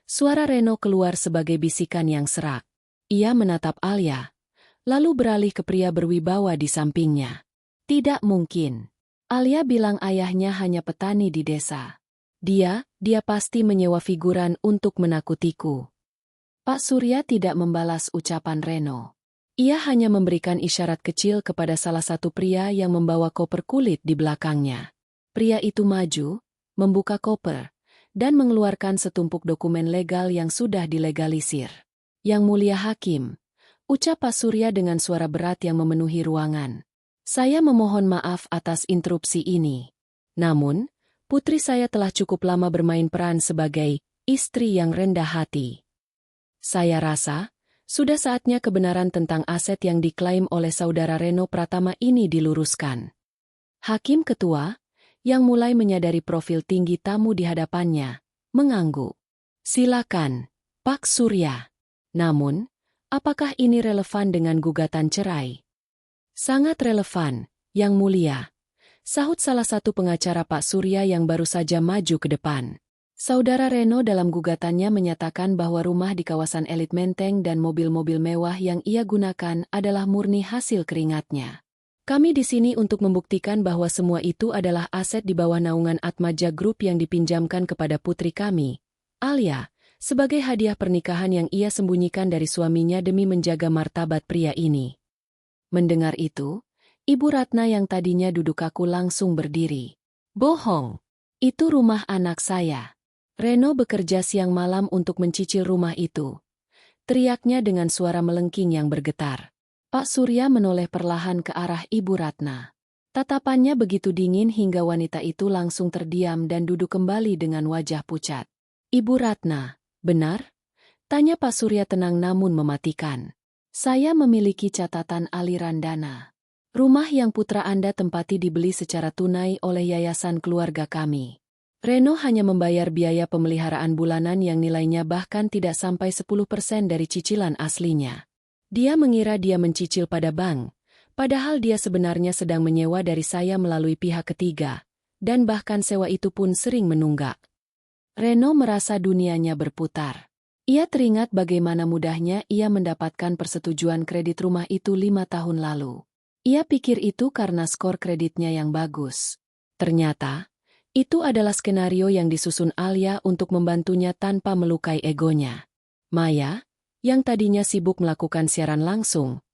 Suara Reno keluar sebagai bisikan yang serak. Ia menatap Alia, lalu beralih ke pria berwibawa di sampingnya. "Tidak mungkin. Alia bilang ayahnya hanya petani di desa. Dia pasti menyewa figuran untuk menakutiku." Pak Surya tidak membalas ucapan Reno. Ia hanya memberikan isyarat kecil kepada salah satu pria yang membawa koper kulit di belakangnya. Pria itu maju, membuka koper, dan mengeluarkan setumpuk dokumen legal yang sudah dilegalisir. "Yang Mulia Hakim," ucap Pak Surya dengan suara berat yang memenuhi ruangan. "Saya memohon maaf atas interupsi ini. Namun, putri saya telah cukup lama bermain peran sebagai istri yang rendah hati. Saya rasa sudah saatnya kebenaran tentang aset yang diklaim oleh saudara Reno Pratama ini diluruskan." Hakim ketua, yang mulai menyadari profil tinggi tamu di hadapannya, mengangguk. "Silakan, Pak Surya. Namun, apakah ini relevan dengan gugatan cerai?" "Sangat relevan, Yang Mulia," sahut salah satu pengacara Pak Surya yang baru saja maju ke depan. Saudara Reno dalam gugatannya menyatakan bahwa rumah di kawasan elit Menteng dan mobil-mobil mewah yang ia gunakan adalah murni hasil keringatnya. "Kami di sini untuk membuktikan bahwa semua itu adalah aset di bawah naungan Atmaja Group yang dipinjamkan kepada putri kami, Alia, sebagai hadiah pernikahan yang ia sembunyikan dari suaminya demi menjaga martabat pria ini." Mendengar itu, Ibu Ratna yang tadinya duduk kaku langsung berdiri. "Bohong. Itu rumah anak saya. Reno bekerja siang malam untuk mencicil rumah itu," teriaknya dengan suara melengking yang bergetar. Pak Surya menoleh perlahan ke arah Ibu Ratna. Tatapannya begitu dingin hingga wanita itu langsung terdiam dan duduk kembali dengan wajah pucat. "Ibu Ratna, benar?" tanya Pak Surya tenang namun mematikan. "Saya memiliki catatan aliran dana. Rumah yang putra Anda tempati dibeli secara tunai oleh yayasan keluarga kami. Reno hanya membayar biaya pemeliharaan bulanan yang nilainya bahkan tidak sampai 10% dari cicilan aslinya. Dia mengira dia mencicil pada bank, padahal dia sebenarnya sedang menyewa dari saya melalui pihak ketiga, dan bahkan sewa itu pun sering menunggak." Reno merasa dunianya berputar. Ia teringat bagaimana mudahnya ia mendapatkan persetujuan kredit rumah itu 5 tahun lalu. Ia pikir itu karena skor kreditnya yang bagus. Ternyata, itu adalah skenario yang disusun Alia untuk membantunya tanpa melukai egonya. Maya, yang tadinya sibuk melakukan siaran langsung,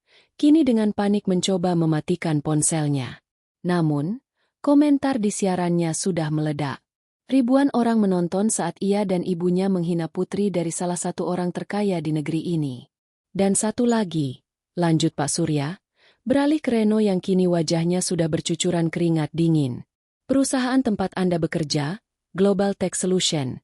kini dengan panik mencoba mematikan ponselnya. Namun, Komentar di siarannya sudah meledak. Ribuan orang menonton saat ia dan ibunya menghina putri dari salah satu orang terkaya di negeri ini. Dan satu lagi, lanjut Pak Surya, beralih ke Reno yang kini wajahnya sudah bercucuran keringat dingin. Perusahaan tempat Anda bekerja, Global Tech Solution,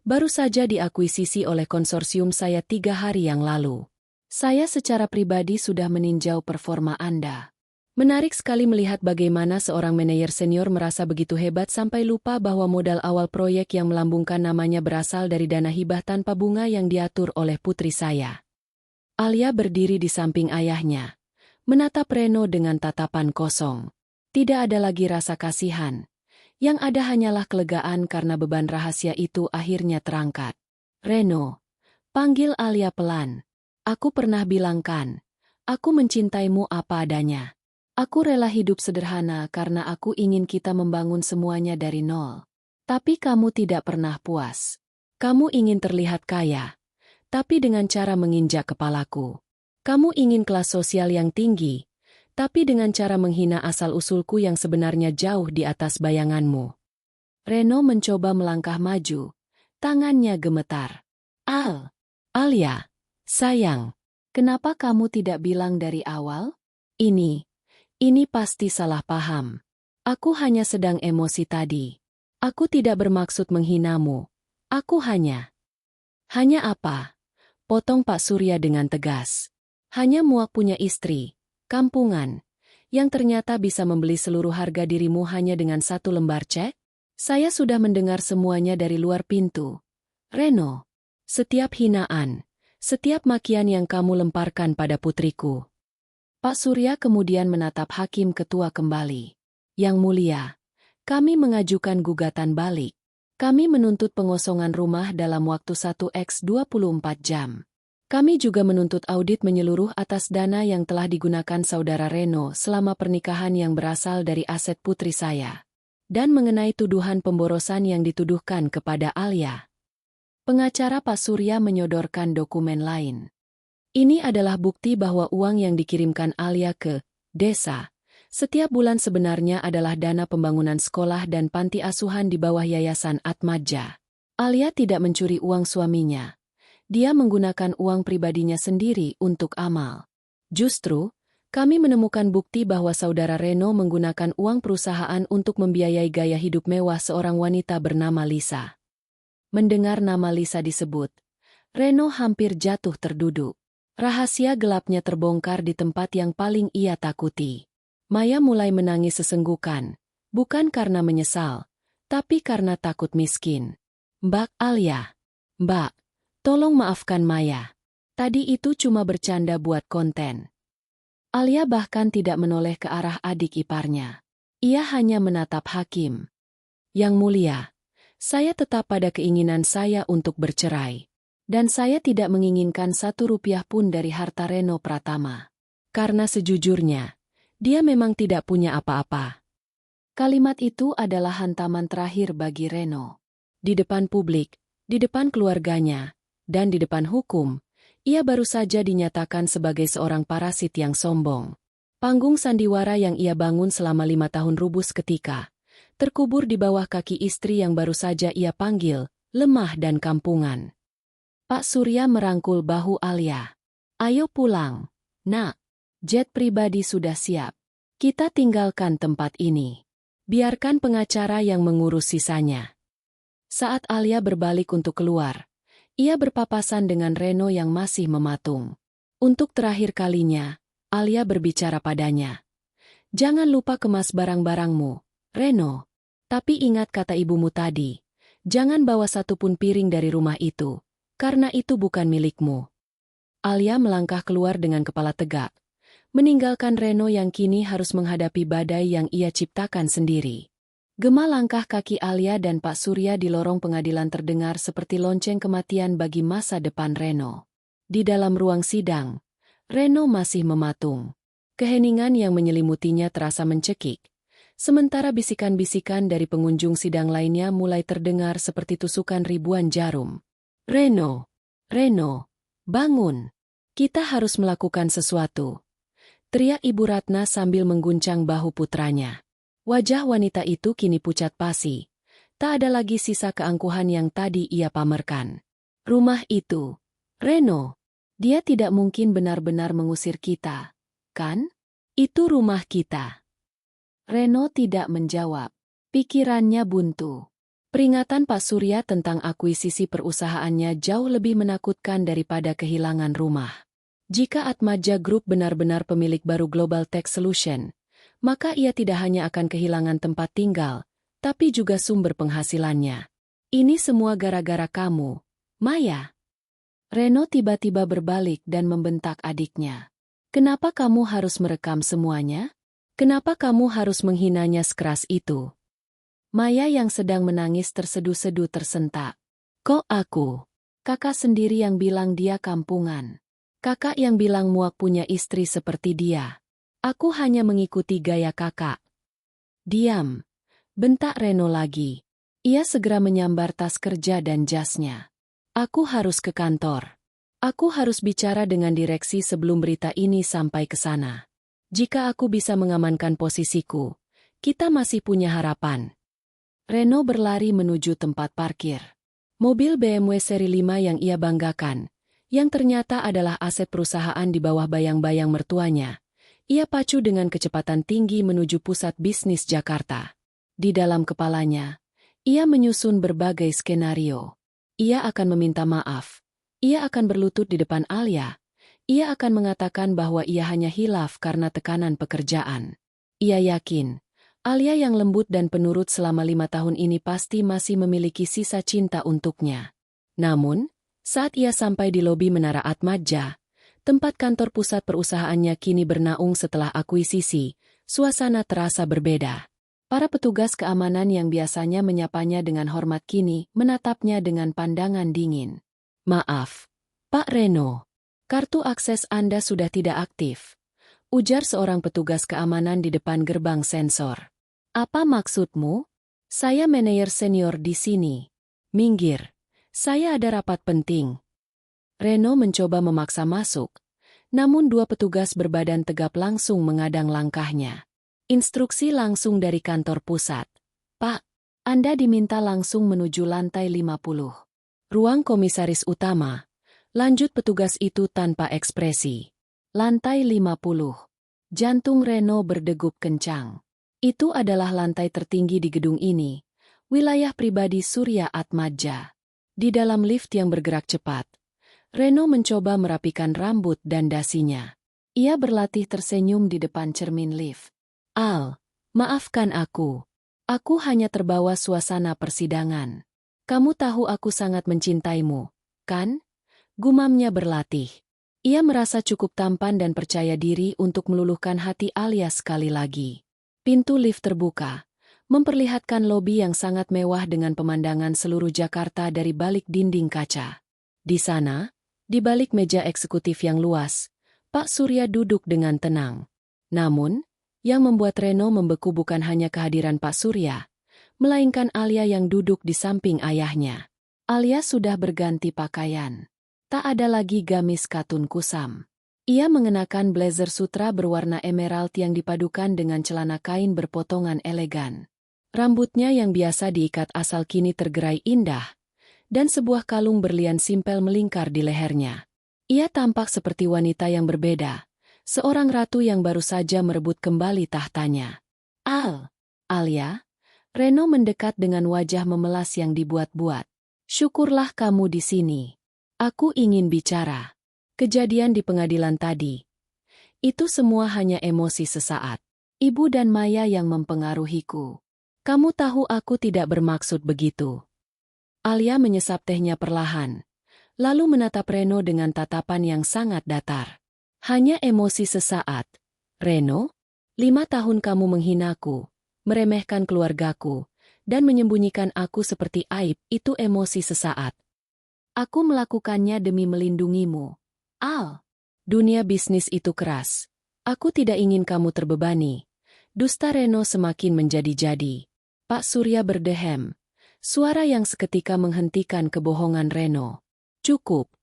baru saja diakuisisi oleh konsorsium saya 3 hari yang lalu. Saya secara pribadi sudah meninjau performa Anda. Menarik sekali melihat bagaimana seorang manajer senior merasa begitu hebat sampai lupa bahwa modal awal proyek yang melambungkan namanya berasal dari dana hibah tanpa bunga yang diatur oleh putri saya. Alia berdiri di samping ayahnya, menatap Reno dengan tatapan kosong. Tidak ada lagi rasa kasihan. Yang ada hanyalah kelegaan karena beban rahasia itu akhirnya terangkat. Reno, panggil Alia pelan. Aku pernah bilangkan, aku mencintaimu apa adanya. Aku rela hidup sederhana karena aku ingin kita membangun semuanya dari nol. Tapi kamu tidak pernah puas. Kamu ingin terlihat kaya, tapi dengan cara menginjak kepalaku. Kamu ingin kelas sosial yang tinggi, tapi dengan cara menghina asal-usulku yang sebenarnya jauh di atas bayanganmu. Reno mencoba melangkah maju, tangannya gemetar. Alia, sayang, kenapa kamu tidak bilang dari awal? Ini pasti salah paham. Aku hanya sedang emosi tadi. Aku tidak bermaksud menghinamu. Aku hanya apa? Potong Pak Surya dengan tegas. Hanya muak punya istri, kampungan, yang ternyata bisa membeli seluruh harga dirimu hanya dengan 1 lembar cek? Saya sudah mendengar semuanya dari luar pintu. Reno, setiap hinaan, setiap makian yang kamu lemparkan pada putriku. Pak Surya kemudian menatap Hakim Ketua kembali. Yang mulia, kami mengajukan gugatan balik. Kami menuntut pengosongan rumah dalam waktu 1x24 jam. Kami juga menuntut audit menyeluruh atas dana yang telah digunakan saudara Reno selama pernikahan yang berasal dari aset putri saya. Dan mengenai tuduhan pemborosan yang dituduhkan kepada Alia. Pengacara Pak Surya menyodorkan dokumen lain. Ini adalah bukti bahwa uang yang dikirimkan Alia ke desa setiap bulan sebenarnya adalah dana pembangunan sekolah dan panti asuhan di bawah Yayasan Atmadja. Alia tidak mencuri uang suaminya. Dia menggunakan uang pribadinya sendiri untuk amal. Justru, kami menemukan bukti bahwa saudara Reno menggunakan uang perusahaan untuk membiayai gaya hidup mewah seorang wanita bernama Lisa. Mendengar nama Lisa disebut, Reno hampir jatuh terduduk. Rahasia gelapnya terbongkar di tempat yang paling ia takuti. Maya mulai menangis sesenggukan, bukan karena menyesal, tapi karena takut miskin. Mbak Alia, Mbak, tolong maafkan Maya. Tadi itu cuma bercanda buat konten. Alia bahkan tidak menoleh ke arah adik iparnya. Ia hanya menatap Hakim. Yang mulia, saya tetap pada keinginan saya untuk bercerai. Dan saya tidak menginginkan 1 rupiah pun dari harta Reno Pratama. Karena sejujurnya, dia memang tidak punya apa-apa. Kalimat itu adalah hantaman terakhir bagi Reno. Di depan publik, di depan keluarganya, dan di depan hukum, ia baru saja dinyatakan sebagai seorang parasit yang sombong. Panggung sandiwara yang ia bangun selama 5 tahun rubuh seketika, terkubur di bawah kaki istri yang baru saja ia panggil, lemah dan kampungan. Pak Surya merangkul bahu Alia. Ayo pulang, nak. Jet pribadi sudah siap. Kita tinggalkan tempat ini. Biarkan pengacara yang mengurus sisanya. Saat Alia berbalik untuk keluar, ia berpapasan dengan Reno yang masih mematung. Untuk terakhir kalinya, Alia berbicara padanya. Jangan lupa kemas barang-barangmu, Reno. Tapi ingat kata ibumu tadi, jangan bawa satupun piring dari rumah itu. Karena itu bukan milikmu. Alia melangkah keluar dengan kepala tegak, meninggalkan Reno yang kini harus menghadapi badai yang ia ciptakan sendiri. Gema langkah kaki Alia dan Pak Surya di lorong pengadilan terdengar seperti lonceng kematian bagi masa depan Reno. Di dalam ruang sidang, Reno masih mematung. Keheningan yang menyelimutinya terasa mencekik, sementara bisikan-bisikan dari pengunjung sidang lainnya mulai terdengar seperti tusukan ribuan jarum. Reno, bangun. Kita harus melakukan sesuatu. Teriak Ibu Ratna sambil mengguncang bahu putranya. Wajah wanita itu kini pucat pasi. Tak ada lagi sisa keangkuhan yang tadi ia pamerkan. Rumah itu. Reno. Dia tidak mungkin benar-benar mengusir kita. Kan? Itu rumah kita. Reno tidak menjawab. Pikirannya buntu. Peringatan Pak Surya tentang akuisisi perusahaannya jauh lebih menakutkan daripada kehilangan rumah. Jika Atmaja Group benar-benar pemilik baru Global Tech Solution, maka ia tidak hanya akan kehilangan tempat tinggal, tapi juga sumber penghasilannya. Ini semua gara-gara kamu, Maya. Reno tiba-tiba berbalik dan membentak adiknya. Kenapa kamu harus merekam semuanya? Kenapa kamu harus menghinanya sekeras itu? Maya yang sedang menangis tersedu-sedu tersentak. Kok aku? Kakak sendiri yang bilang dia kampungan. Kakak yang bilang muak punya istri seperti dia. Aku hanya mengikuti gaya kakak. Diam. Bentak Reno lagi. Ia segera menyambar tas kerja dan jasnya. Aku harus ke kantor. Aku harus bicara dengan direksi sebelum berita ini sampai ke sana. Jika aku bisa mengamankan posisiku, kita masih punya harapan. Reno berlari menuju tempat parkir. Mobil BMW seri 5 yang ia banggakan, yang ternyata adalah aset perusahaan di bawah bayang-bayang mertuanya. Ia pacu dengan kecepatan tinggi menuju pusat bisnis Jakarta. Di dalam kepalanya, ia menyusun berbagai skenario. Ia akan meminta maaf. Ia akan berlutut di depan Alia. Ia akan mengatakan bahwa ia hanya hilaf karena tekanan pekerjaan. Ia yakin, Alia yang lembut dan penurut selama 5 tahun ini pasti masih memiliki sisa cinta untuknya. Namun, saat ia sampai di lobi Menara Atmaja, tempat kantor pusat perusahaannya kini bernaung setelah akuisisi, suasana terasa berbeda. Para petugas keamanan yang biasanya menyapanya dengan hormat kini menatapnya dengan pandangan dingin. Maaf, Pak Reno. Kartu akses Anda sudah tidak aktif, ujar seorang petugas keamanan di depan gerbang sensor. Apa maksudmu? Saya manajer senior di sini. Minggir, saya ada rapat penting. Reno mencoba memaksa masuk, namun 2 petugas berbadan tegap langsung mengadang langkahnya. Instruksi langsung dari kantor pusat. Pak, Anda diminta langsung menuju lantai 50. Ruang komisaris utama. Lanjut petugas itu tanpa ekspresi. Lantai 50. Jantung Reno berdegup kencang. Itu adalah lantai tertinggi di gedung ini, wilayah pribadi Surya Atmaja. Di dalam lift yang bergerak cepat, Reno mencoba merapikan rambut dan dasinya. Ia berlatih tersenyum di depan cermin lift. Al, maafkan aku. Aku hanya terbawa suasana persidangan. Kamu tahu aku sangat mencintaimu, kan? Gumamnya berlatih. Ia merasa cukup tampan dan percaya diri untuk meluluhkan hati Alia sekali lagi. Pintu lift terbuka, memperlihatkan lobi yang sangat mewah dengan pemandangan seluruh Jakarta dari balik dinding kaca. Di sana, di balik meja eksekutif yang luas, Pak Surya duduk dengan tenang. Namun, yang membuat Reno membeku bukan hanya kehadiran Pak Surya, melainkan Alia yang duduk di samping ayahnya. Alia sudah berganti pakaian. Tak ada lagi gamis katun kusam. Ia mengenakan blazer sutra berwarna emerald yang dipadukan dengan celana kain berpotongan elegan. Rambutnya yang biasa diikat asal kini tergerai indah, dan sebuah kalung berlian simpel melingkar di lehernya. Ia tampak seperti wanita yang berbeda, seorang ratu yang baru saja merebut kembali tahtanya. Alia, Reno mendekat dengan wajah memelas yang dibuat-buat. Syukurlah kamu di sini. Aku ingin bicara. Kejadian di pengadilan tadi. Itu semua hanya emosi sesaat. Ibu dan Maya yang mempengaruhiku. Kamu tahu aku tidak bermaksud begitu. Alia menyesap tehnya perlahan, lalu menatap Reno dengan tatapan yang sangat datar. Hanya emosi sesaat. Reno, 5 tahun kamu menghinaku, meremehkan keluargaku, dan menyembunyikan aku seperti aib, itu emosi sesaat. Aku melakukannya demi melindungimu. Al, dunia bisnis itu keras. Aku tidak ingin kamu terbebani. Dusta Reno semakin menjadi-jadi. Pak Surya berdehem. Suara yang seketika menghentikan kebohongan Reno. Cukup.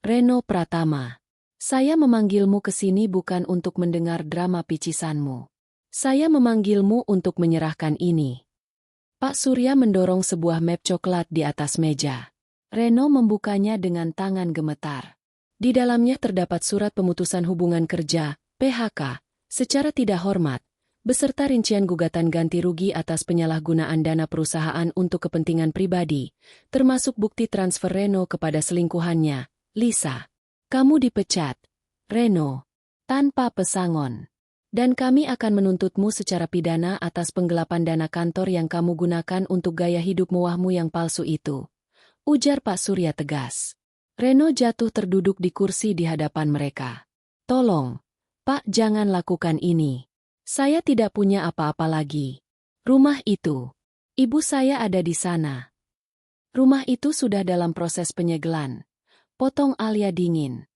Reno Pratama. Saya memanggilmu ke sini bukan untuk mendengar drama picisanmu. Saya memanggilmu untuk menyerahkan ini. Pak Surya mendorong sebuah map coklat di atas meja. Reno membukanya dengan tangan gemetar. Di dalamnya terdapat surat pemutusan hubungan kerja, PHK, secara tidak hormat, beserta rincian gugatan ganti rugi atas penyalahgunaan dana perusahaan untuk kepentingan pribadi, termasuk bukti transfer Reno kepada selingkuhannya, Lisa. Kamu dipecat, Reno, tanpa pesangon. Dan kami akan menuntutmu secara pidana atas penggelapan dana kantor yang kamu gunakan untuk gaya hidup mewahmu yang palsu itu. Ujar Pak Surya tegas. Reno jatuh terduduk di kursi di hadapan mereka. Tolong, Pak, jangan lakukan ini. Saya tidak punya apa-apa lagi. Rumah itu. Ibu saya ada di sana. Rumah itu sudah dalam proses penyegelan. Potong Alia dingin.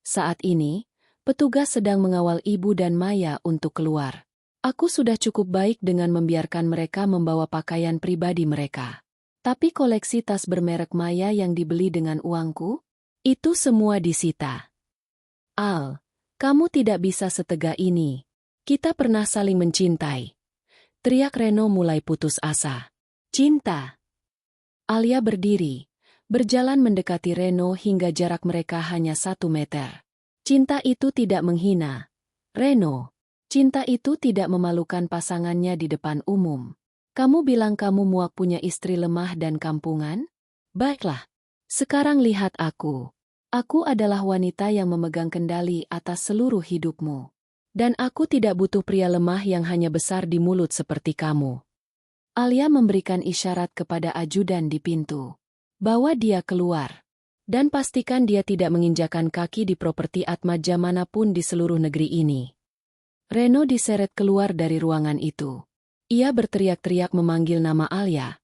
Saat ini, petugas sedang mengawal ibu dan Maya untuk keluar. Aku sudah cukup baik dengan membiarkan mereka membawa pakaian pribadi mereka. Tapi koleksi tas bermerek Maya yang dibeli dengan uangku? Itu semua disita. Al, kamu tidak bisa setega ini. Kita pernah saling mencintai. Teriak Reno mulai putus asa. Cinta. Alia berdiri, berjalan mendekati Reno hingga jarak mereka hanya 1 meter. Cinta itu tidak menghina. Reno, cinta itu tidak memalukan pasangannya di depan umum. Kamu bilang kamu muak punya istri lemah dan kampungan? Baiklah. Sekarang lihat aku. Aku adalah wanita yang memegang kendali atas seluruh hidupmu. Dan aku tidak butuh pria lemah yang hanya besar di mulut seperti kamu. Alia memberikan isyarat kepada ajudan di pintu. Bawa dia keluar. Dan pastikan dia tidak menginjakan kaki di properti Atmaja manapun di seluruh negeri ini. Reno diseret keluar dari ruangan itu. Ia berteriak-teriak memanggil nama Alia,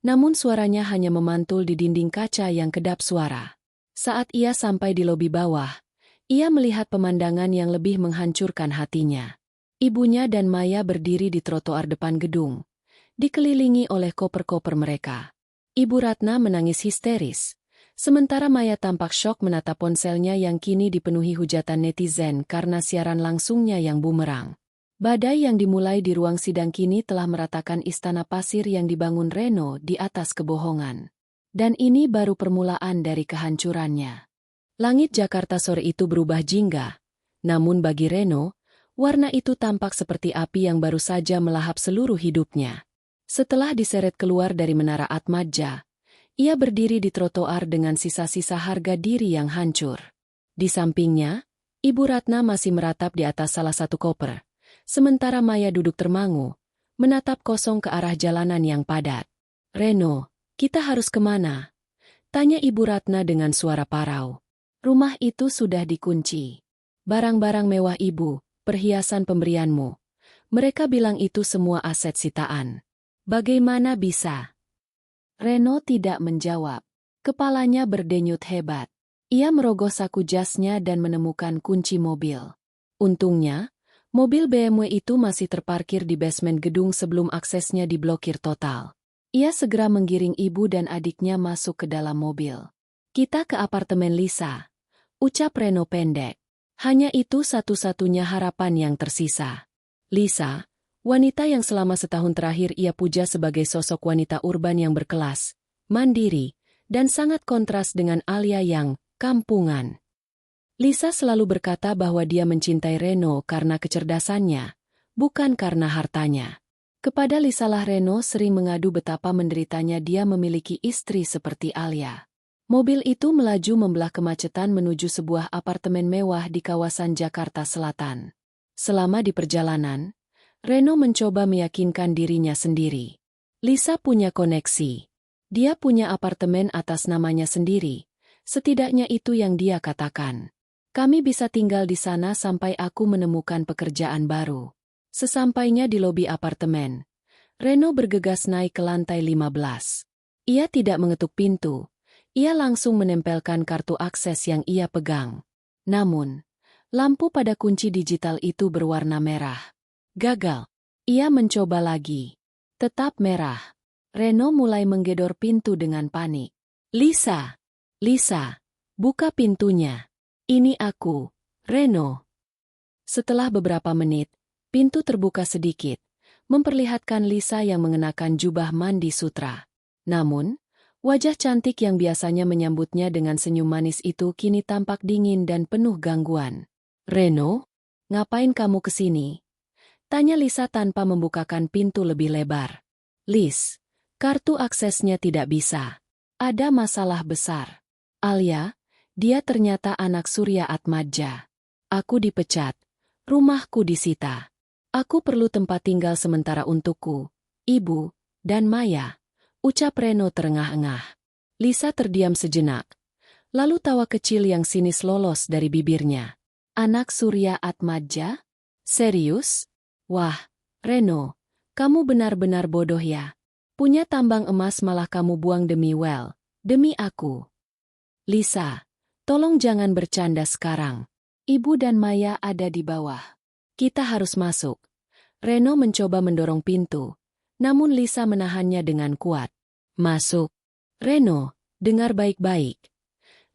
namun suaranya hanya memantul di dinding kaca yang kedap suara. Saat ia sampai di lobi bawah, ia melihat pemandangan yang lebih menghancurkan hatinya. Ibunya dan Maya berdiri di trotoar depan gedung, dikelilingi oleh koper-koper mereka. Ibu Ratna menangis histeris. Sementara Maya tampak syok menatap ponselnya yang kini dipenuhi hujatan netizen karena siaran langsungnya yang bumerang. Badai yang dimulai di ruang sidang kini telah meratakan istana pasir yang dibangun Reno di atas kebohongan. Dan ini baru permulaan dari kehancurannya. Langit Jakarta sore itu berubah jingga, namun bagi Reno, warna itu tampak seperti api yang baru saja melahap seluruh hidupnya. Setelah diseret keluar dari menara Atmaja, ia berdiri di trotoar dengan sisa-sisa harga diri yang hancur. Di sampingnya, Ibu Ratna masih meratap di atas salah satu koper, sementara Maya duduk termangu, menatap kosong ke arah jalanan yang padat. Reno, kita harus kemana? Tanya Ibu Ratna dengan suara parau. Rumah itu sudah dikunci. Barang-barang mewah ibu, perhiasan pemberianmu. Mereka bilang itu semua aset sitaan. Bagaimana bisa? Reno tidak menjawab. Kepalanya berdenyut hebat. Ia merogoh saku jasnya dan menemukan kunci mobil. Untungnya, mobil BMW itu masih terparkir di basement gedung sebelum aksesnya diblokir total. Ia segera menggiring ibu dan adiknya masuk ke dalam mobil. Kita ke apartemen Lisa, ucap Reno pendek. Hanya itu satu-satunya harapan yang tersisa. Lisa, wanita yang selama setahun terakhir ia puja sebagai sosok wanita urban yang berkelas, mandiri, dan sangat kontras dengan Alia yang kampungan. Lisa selalu berkata bahwa dia mencintai Reno karena kecerdasannya, bukan karena hartanya. Kepada Lisalah Reno sering mengadu betapa menderitanya dia memiliki istri seperti Alia. Mobil itu melaju membelah kemacetan menuju sebuah apartemen mewah di kawasan Jakarta Selatan. Selama di perjalanan, Reno mencoba meyakinkan dirinya sendiri. Lisa punya koneksi. Dia punya apartemen atas namanya sendiri. Setidaknya itu yang dia katakan. Kami bisa tinggal di sana sampai aku menemukan pekerjaan baru. Sesampainya di lobi apartemen, Reno bergegas naik ke lantai 15. Ia tidak mengetuk pintu. Ia langsung menempelkan kartu akses yang ia pegang. Namun, lampu pada kunci digital itu berwarna merah. Gagal. Ia mencoba lagi. Tetap merah. Reno mulai menggedor pintu dengan panik. Lisa! Lisa! Buka pintunya. Ini aku, Reno. Setelah beberapa menit, Pintu terbuka sedikit, memperlihatkan Lisa yang mengenakan jubah mandi sutra. Namun, wajah cantik yang biasanya menyambutnya dengan senyum manis itu kini tampak dingin dan penuh gangguan. "Reno, ngapain kamu kesini?" tanya Lisa tanpa membukakan pintu lebih lebar. "Lis, kartu aksesnya tidak bisa. Ada masalah besar. Alia, dia ternyata anak Surya Atmadja. Aku dipecat. Rumahku disita. Aku perlu tempat tinggal sementara untukku, ibu, dan Maya," ucap Reno terengah-engah. Lisa terdiam sejenak. Lalu tawa kecil yang sinis lolos dari bibirnya. "Anak Surya Atmadja? Serius? Wah, Reno, kamu benar-benar bodoh ya. Punya tambang emas malah kamu buang demi demi aku." "Lisa, tolong jangan bercanda sekarang. Ibu dan Maya ada di bawah. Kita harus masuk." Reno mencoba mendorong pintu, namun Lisa menahannya dengan kuat. "Masuk. Reno, dengar baik-baik."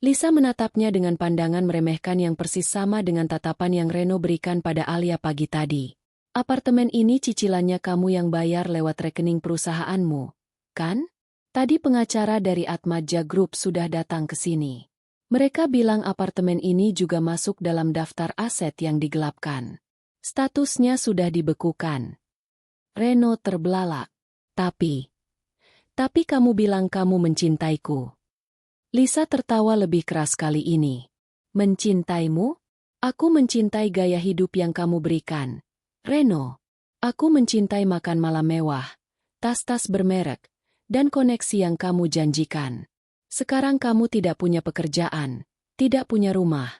Lisa menatapnya dengan pandangan meremehkan yang persis sama dengan tatapan yang Reno berikan pada Alia pagi tadi. "Apartemen ini cicilannya kamu yang bayar lewat rekening perusahaanmu, kan? Tadi pengacara dari Atmadja Group sudah datang ke sini. Mereka bilang apartemen ini juga masuk dalam daftar aset yang digelapkan. Statusnya sudah dibekukan." Reno terbelalak. Tapi kamu bilang kamu mencintaiku." Lisa tertawa lebih keras kali ini. "Mencintaimu? Aku mencintai gaya hidup yang kamu berikan, Reno. Aku mencintai makan malam mewah, tas-tas bermerek, dan koneksi yang kamu janjikan. Sekarang kamu tidak punya pekerjaan, tidak punya rumah,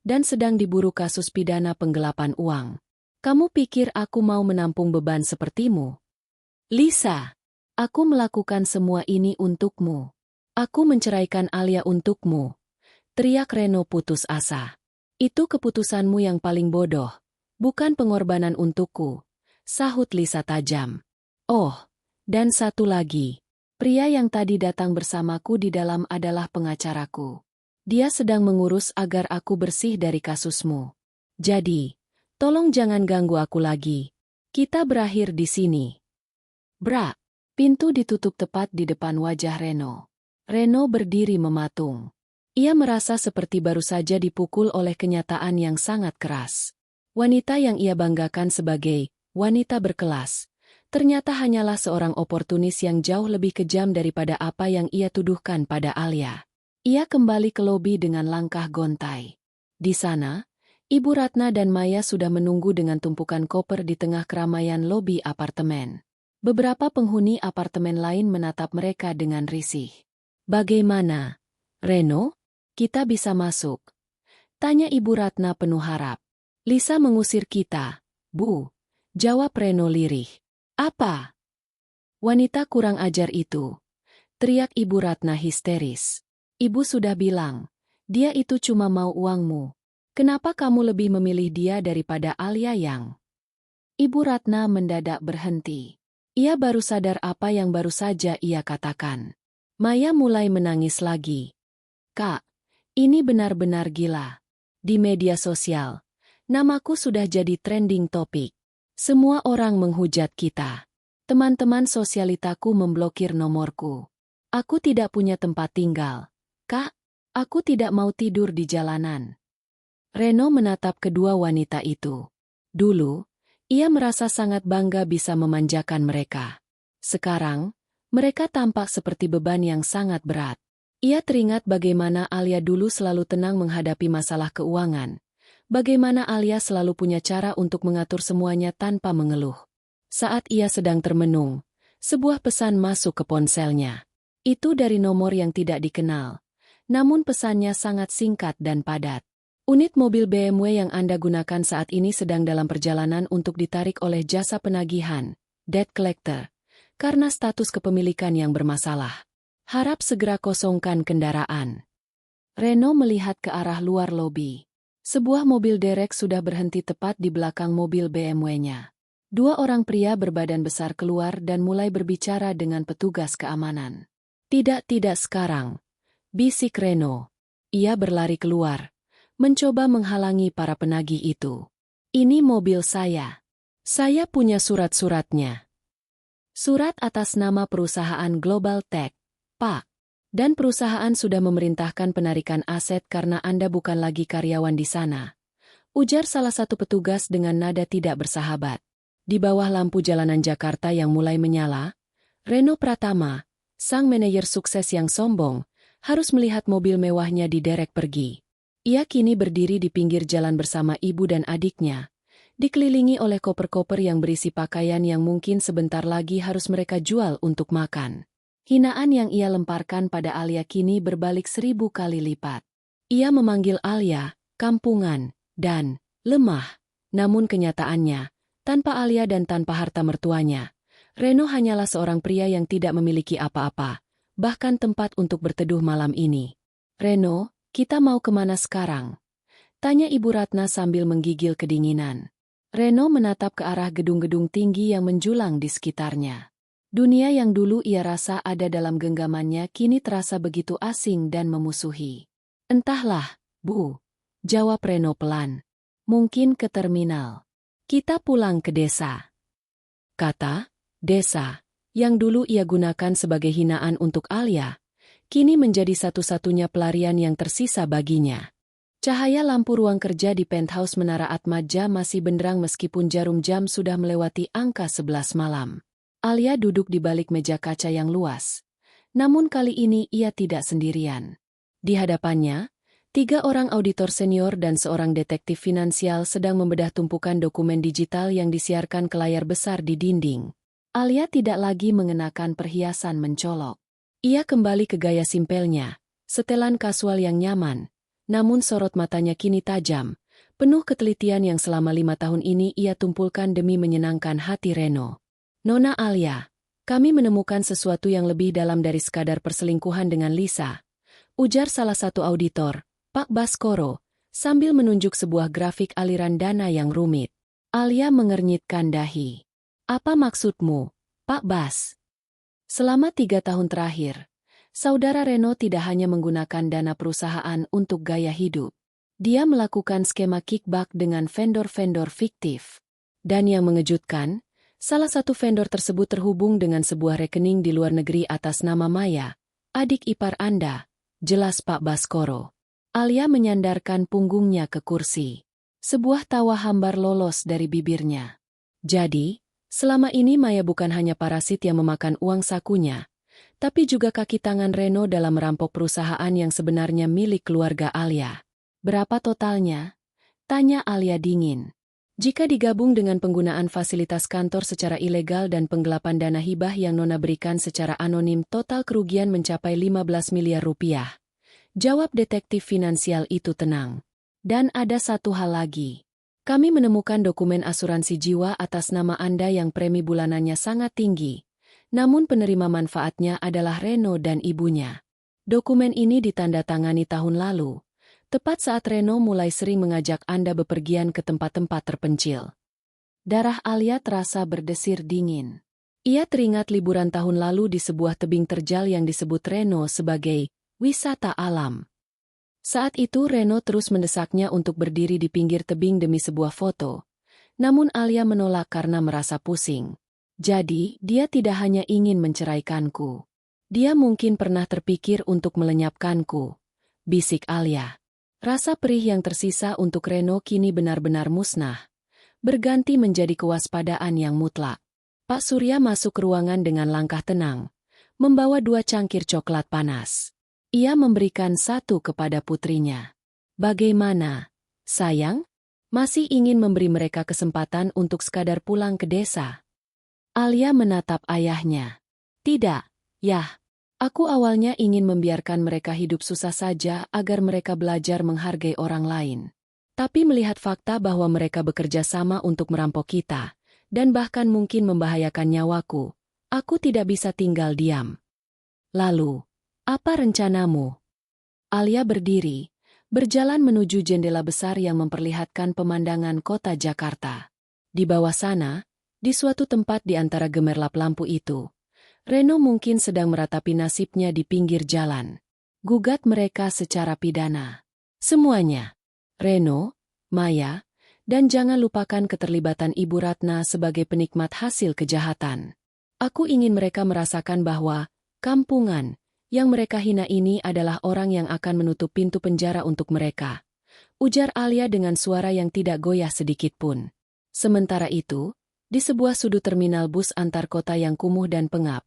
dan sedang diburu kasus pidana penggelapan uang. Kamu pikir aku mau menampung beban sepertimu? Lisa, aku melakukan semua ini untukmu. Aku menceraikan Alia untukmu," teriak Reno putus asa. "Itu keputusanmu yang paling bodoh, bukan pengorbanan untukku," sahut Lisa tajam. "Oh, dan satu lagi. Pria yang tadi datang bersamaku di dalam adalah pengacaraku. Dia sedang mengurus agar aku bersih dari kasusmu. Jadi, tolong jangan ganggu aku lagi. Kita berakhir di sini." Brak! Pintu ditutup tepat di depan wajah Reno. Reno berdiri mematung. Ia merasa seperti baru saja dipukul oleh kenyataan yang sangat keras. Wanita yang ia banggakan sebagai wanita berkelas, ternyata hanyalah seorang oportunis yang jauh lebih kejam daripada apa yang ia tuduhkan pada Alia. Ia kembali ke lobi dengan langkah gontai. Di sana, Ibu Ratna dan Maya sudah menunggu dengan tumpukan koper di tengah keramaian lobi apartemen. Beberapa penghuni apartemen lain menatap mereka dengan risih. "Bagaimana, Reno? Kita bisa masuk?" tanya Ibu Ratna penuh harap. "Lisa mengusir kita, Bu," jawab Reno lirih. "Apa? Wanita kurang ajar itu," teriak Ibu Ratna histeris. "Ibu sudah bilang, dia itu cuma mau uangmu. Kenapa kamu lebih memilih dia daripada Alia yang..." Ibu Ratna mendadak berhenti. Ia baru sadar apa yang baru saja ia katakan. Maya mulai menangis lagi. "Kak, ini benar-benar gila. Di media sosial, namaku sudah jadi trending topik. Semua orang menghujat kita. Teman-teman sosialitaku memblokir nomorku. Aku tidak punya tempat tinggal. Kak, aku tidak mau tidur di jalanan." Reno menatap kedua wanita itu. Dulu, ia merasa sangat bangga bisa memanjakan mereka. Sekarang, mereka tampak seperti beban yang sangat berat. Ia teringat bagaimana Alia dulu selalu tenang menghadapi masalah keuangan. Bagaimana Alia selalu punya cara untuk mengatur semuanya tanpa mengeluh. Saat ia sedang termenung, sebuah pesan masuk ke ponselnya. Itu dari nomor yang tidak dikenal. Namun pesannya sangat singkat dan padat. "Unit mobil BMW yang Anda gunakan saat ini sedang dalam perjalanan untuk ditarik oleh jasa penagihan, debt collector, karena status kepemilikan yang bermasalah. Harap segera kosongkan kendaraan." Reno melihat ke arah luar lobi. Sebuah mobil derek sudah berhenti tepat di belakang mobil BMW-nya. Dua orang pria berbadan besar keluar dan mulai berbicara dengan petugas keamanan. Tidak sekarang," bisik Reno. Ia berlari keluar, mencoba menghalangi para penagih itu. "Ini mobil saya. Saya punya surat-suratnya. Surat atas nama perusahaan Global Tech, Pak. Dan perusahaan sudah memerintahkan penarikan aset karena Anda bukan lagi karyawan di sana. Ujar salah satu petugas dengan nada tidak bersahabat. Di bawah lampu jalanan Jakarta yang mulai menyala, Reno Pratama, sang manajer sukses yang sombong, harus melihat mobil mewahnya diderek pergi. Ia kini berdiri di pinggir jalan bersama ibu dan adiknya, dikelilingi oleh koper-koper yang berisi pakaian yang mungkin sebentar lagi harus mereka jual untuk makan. Hinaan yang ia lemparkan pada Alia kini berbalik 1000 kali lipat. Ia memanggil Alia, kampungan, dan lemah. Namun kenyataannya, tanpa Alia dan tanpa harta mertuanya, Reno hanyalah seorang pria yang tidak memiliki apa-apa, bahkan tempat untuk berteduh malam ini. Reno, kita mau kemana sekarang? Tanya Ibu Ratna sambil menggigil kedinginan. Reno menatap ke arah gedung-gedung tinggi yang menjulang di sekitarnya. Dunia yang dulu ia rasa ada dalam genggamannya kini terasa begitu asing dan memusuhi. Entahlah, Bu, jawab Reno pelan. Mungkin ke terminal. Kita pulang ke desa. Kata, desa, yang dulu ia gunakan sebagai hinaan untuk Alia, kini menjadi satu-satunya pelarian yang tersisa baginya. Cahaya lampu ruang kerja di penthouse Menara Atmaja masih benderang meskipun jarum jam sudah melewati angka 11 malam. Alia duduk di balik meja kaca yang luas. Namun kali ini ia tidak sendirian. Di hadapannya, 3 orang auditor senior dan seorang detektif finansial sedang membedah tumpukan dokumen digital yang disiarkan ke layar besar di dinding. Alia tidak lagi mengenakan perhiasan mencolok. Ia kembali ke gaya simpelnya, setelan kasual yang nyaman, namun sorot matanya kini tajam, penuh ketelitian yang selama 5 tahun ini ia tumpulkan demi menyenangkan hati Reno. Nona Alia, kami menemukan sesuatu yang lebih dalam dari sekadar perselingkuhan dengan Lisa. Ujar salah satu auditor, Pak Baskoro, sambil menunjuk sebuah grafik aliran dana yang rumit. Alia mengernyitkan dahi. Apa maksudmu, Pak Bas? Selama 3 tahun terakhir, saudara Reno tidak hanya menggunakan dana perusahaan untuk gaya hidup. Dia melakukan skema kickback dengan vendor-vendor fiktif. Dan yang mengejutkan, salah satu vendor tersebut terhubung dengan sebuah rekening di luar negeri atas nama Maya, adik ipar Anda, jelas Pak Baskoro. Alia menyandarkan punggungnya ke kursi. Sebuah tawa hambar lolos dari bibirnya. Jadi, selama ini Maya bukan hanya parasit yang memakan uang sakunya, tapi juga kaki tangan Reno dalam merampok perusahaan yang sebenarnya milik keluarga Alia. Berapa totalnya? Tanya Alia dingin. Jika digabung dengan penggunaan fasilitas kantor secara ilegal dan penggelapan dana hibah yang Nona berikan secara anonim, total kerugian mencapai 15 miliar rupiah. Jawab detektif finansial itu tenang. Dan ada satu hal lagi. Kami menemukan dokumen asuransi jiwa atas nama Anda yang premi bulanannya sangat tinggi. Namun penerima manfaatnya adalah Reno dan ibunya. Dokumen ini ditandatangani tahun lalu. Tepat saat Reno mulai sering mengajak Anda bepergian ke tempat-tempat terpencil. Darah Alia terasa berdesir dingin. Ia teringat liburan tahun lalu di sebuah tebing terjal yang disebut Reno sebagai wisata alam. Saat itu Reno terus mendesaknya untuk berdiri di pinggir tebing demi sebuah foto. Namun Alia menolak karena merasa pusing. Jadi, dia tidak hanya ingin menceraikanku. Dia mungkin pernah terpikir untuk melenyapkanku. Bisik Alia. Rasa perih yang tersisa untuk Reno kini benar-benar musnah, berganti menjadi kewaspadaan yang mutlak. Pak Surya masuk ke ruangan dengan langkah tenang, membawa 2 cangkir coklat panas. Ia memberikan 1 kepada putrinya. Bagaimana, sayang? Masih ingin memberi mereka kesempatan untuk sekadar pulang ke desa? Alia menatap ayahnya. Tidak, Yah. Aku awalnya ingin membiarkan mereka hidup susah saja agar mereka belajar menghargai orang lain. Tapi melihat fakta bahwa mereka bekerja sama untuk merampok kita, dan bahkan mungkin membahayakan nyawaku, aku tidak bisa tinggal diam. Lalu, apa rencanamu? Alia berdiri, berjalan menuju jendela besar yang memperlihatkan pemandangan kota Jakarta. Di bawah sana, di suatu tempat di antara gemerlap lampu itu, Reno mungkin sedang meratapi nasibnya di pinggir jalan. Gugat mereka secara pidana. Semuanya. Reno, Maya, Dan jangan lupakan keterlibatan Ibu Ratna sebagai penikmat hasil kejahatan. Aku ingin mereka merasakan bahwa kampungan yang mereka hina ini adalah orang yang akan menutup pintu penjara untuk mereka. Ujar Alia dengan suara yang tidak goyah sedikit pun. Sementara itu, di sebuah sudut terminal bus antar kota yang kumuh dan pengap,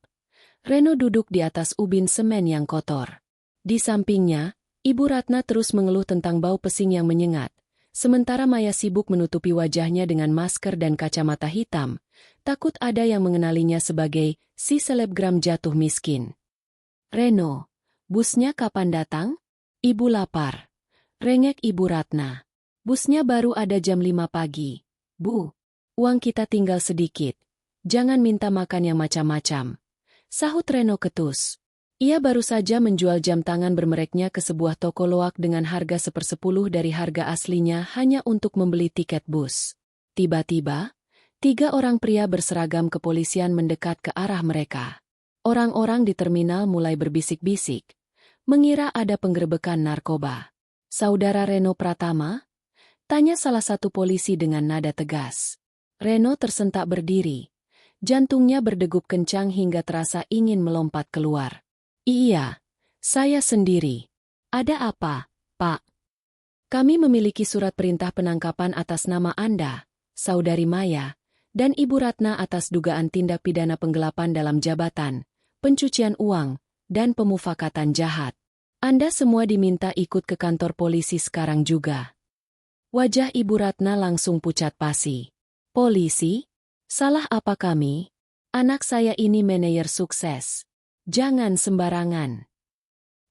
Reno duduk di atas ubin semen yang kotor. Di sampingnya, Ibu Ratna terus mengeluh tentang bau pesing yang menyengat. Sementara Maya sibuk menutupi wajahnya dengan masker dan kacamata hitam, takut ada yang mengenalinya sebagai si selebgram jatuh miskin. Reno, busnya kapan datang? Ibu lapar. Rengek Ibu Ratna. Busnya baru ada jam 5 pagi. Bu, uang kita tinggal sedikit. Jangan minta makan yang macam-macam. Sahut Reno ketus. Ia baru saja menjual jam tangan bermereknya ke sebuah toko loak dengan harga 1/10 dari harga aslinya hanya untuk membeli tiket bus. Tiba-tiba, 3 orang pria berseragam kepolisian mendekat ke arah mereka. Orang-orang di terminal mulai berbisik-bisik, mengira ada penggerebekan narkoba. Saudara Reno Pratama? Tanya salah satu polisi dengan nada tegas. Reno tersentak berdiri. Jantungnya berdegup kencang hingga terasa ingin melompat keluar. Iya, saya sendiri. Ada apa, Pak? Kami memiliki surat perintah penangkapan atas nama Anda, Saudari Maya, dan Ibu Ratna atas dugaan tindak pidana penggelapan dalam jabatan, pencucian uang, dan pemufakatan jahat. Anda semua diminta ikut ke kantor polisi sekarang juga. Wajah Ibu Ratna langsung pucat pasi. Polisi? Salah apa kami? Anak saya ini manajer sukses. Jangan sembarangan.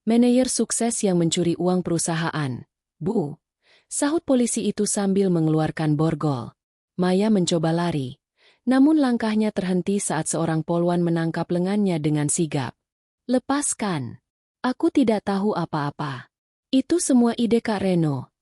Manajer sukses yang mencuri uang perusahaan. Bu, sahut polisi itu sambil mengeluarkan borgol. Maya mencoba lari, namun langkahnya terhenti saat seorang polwan menangkap lengannya dengan sigap. Lepaskan. Aku tidak tahu apa-apa. Itu semua ide Kak Reno.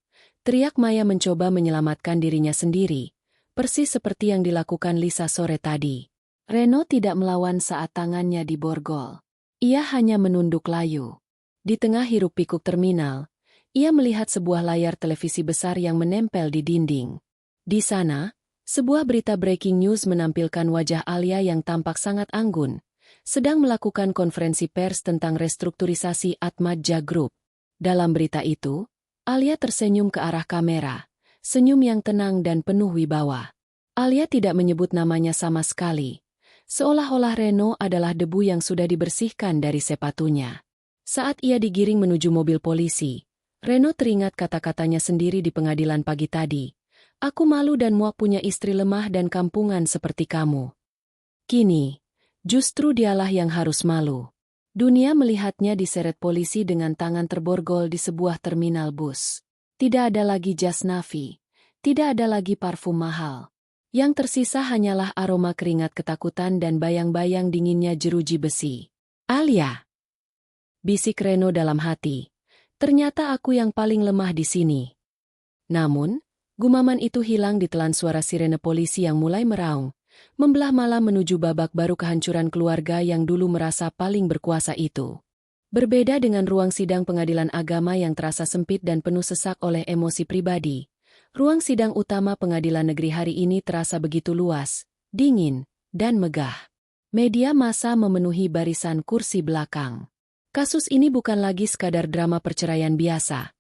Teriak Maya mencoba menyelamatkan dirinya sendiri, persis seperti yang dilakukan Lisa sore tadi. Reno tidak melawan saat tangannya diborgol. Ia hanya menunduk layu. Di tengah hiruk-pikuk terminal, ia melihat sebuah layar televisi besar yang menempel di dinding. Di sana, sebuah berita breaking news menampilkan wajah Alia yang tampak sangat anggun, sedang melakukan konferensi pers tentang restrukturisasi Atmadja Group. Dalam berita itu, Alia tersenyum ke arah kamera, senyum yang tenang dan penuh wibawa. Alia tidak menyebut namanya sama sekali. Seolah-olah Reno adalah debu yang sudah dibersihkan dari sepatunya. Saat ia digiring menuju mobil polisi, Reno teringat kata-katanya sendiri di pengadilan pagi tadi. Aku malu dan muak punya istri lemah dan kampungan seperti kamu. Kini, justru dialah yang harus malu. Dunia melihatnya diseret polisi dengan tangan terborgol di sebuah terminal bus. Tidak ada lagi jas Navi. Tidak ada lagi parfum mahal. Yang tersisa hanyalah aroma keringat ketakutan dan bayang-bayang dinginnya jeruji besi. Alia! Bisik Reno dalam hati. Ternyata aku yang paling lemah di sini. Namun, gumaman itu hilang ditelan suara sirene polisi yang mulai meraung, membelah malam menuju babak baru kehancuran keluarga yang dulu merasa paling berkuasa itu. Berbeda dengan ruang sidang pengadilan agama yang terasa sempit dan penuh sesak oleh emosi pribadi, ruang sidang utama pengadilan negeri hari ini terasa begitu luas, dingin, dan megah. Media massa memenuhi barisan kursi belakang. Kasus ini bukan lagi sekadar drama perceraian biasa.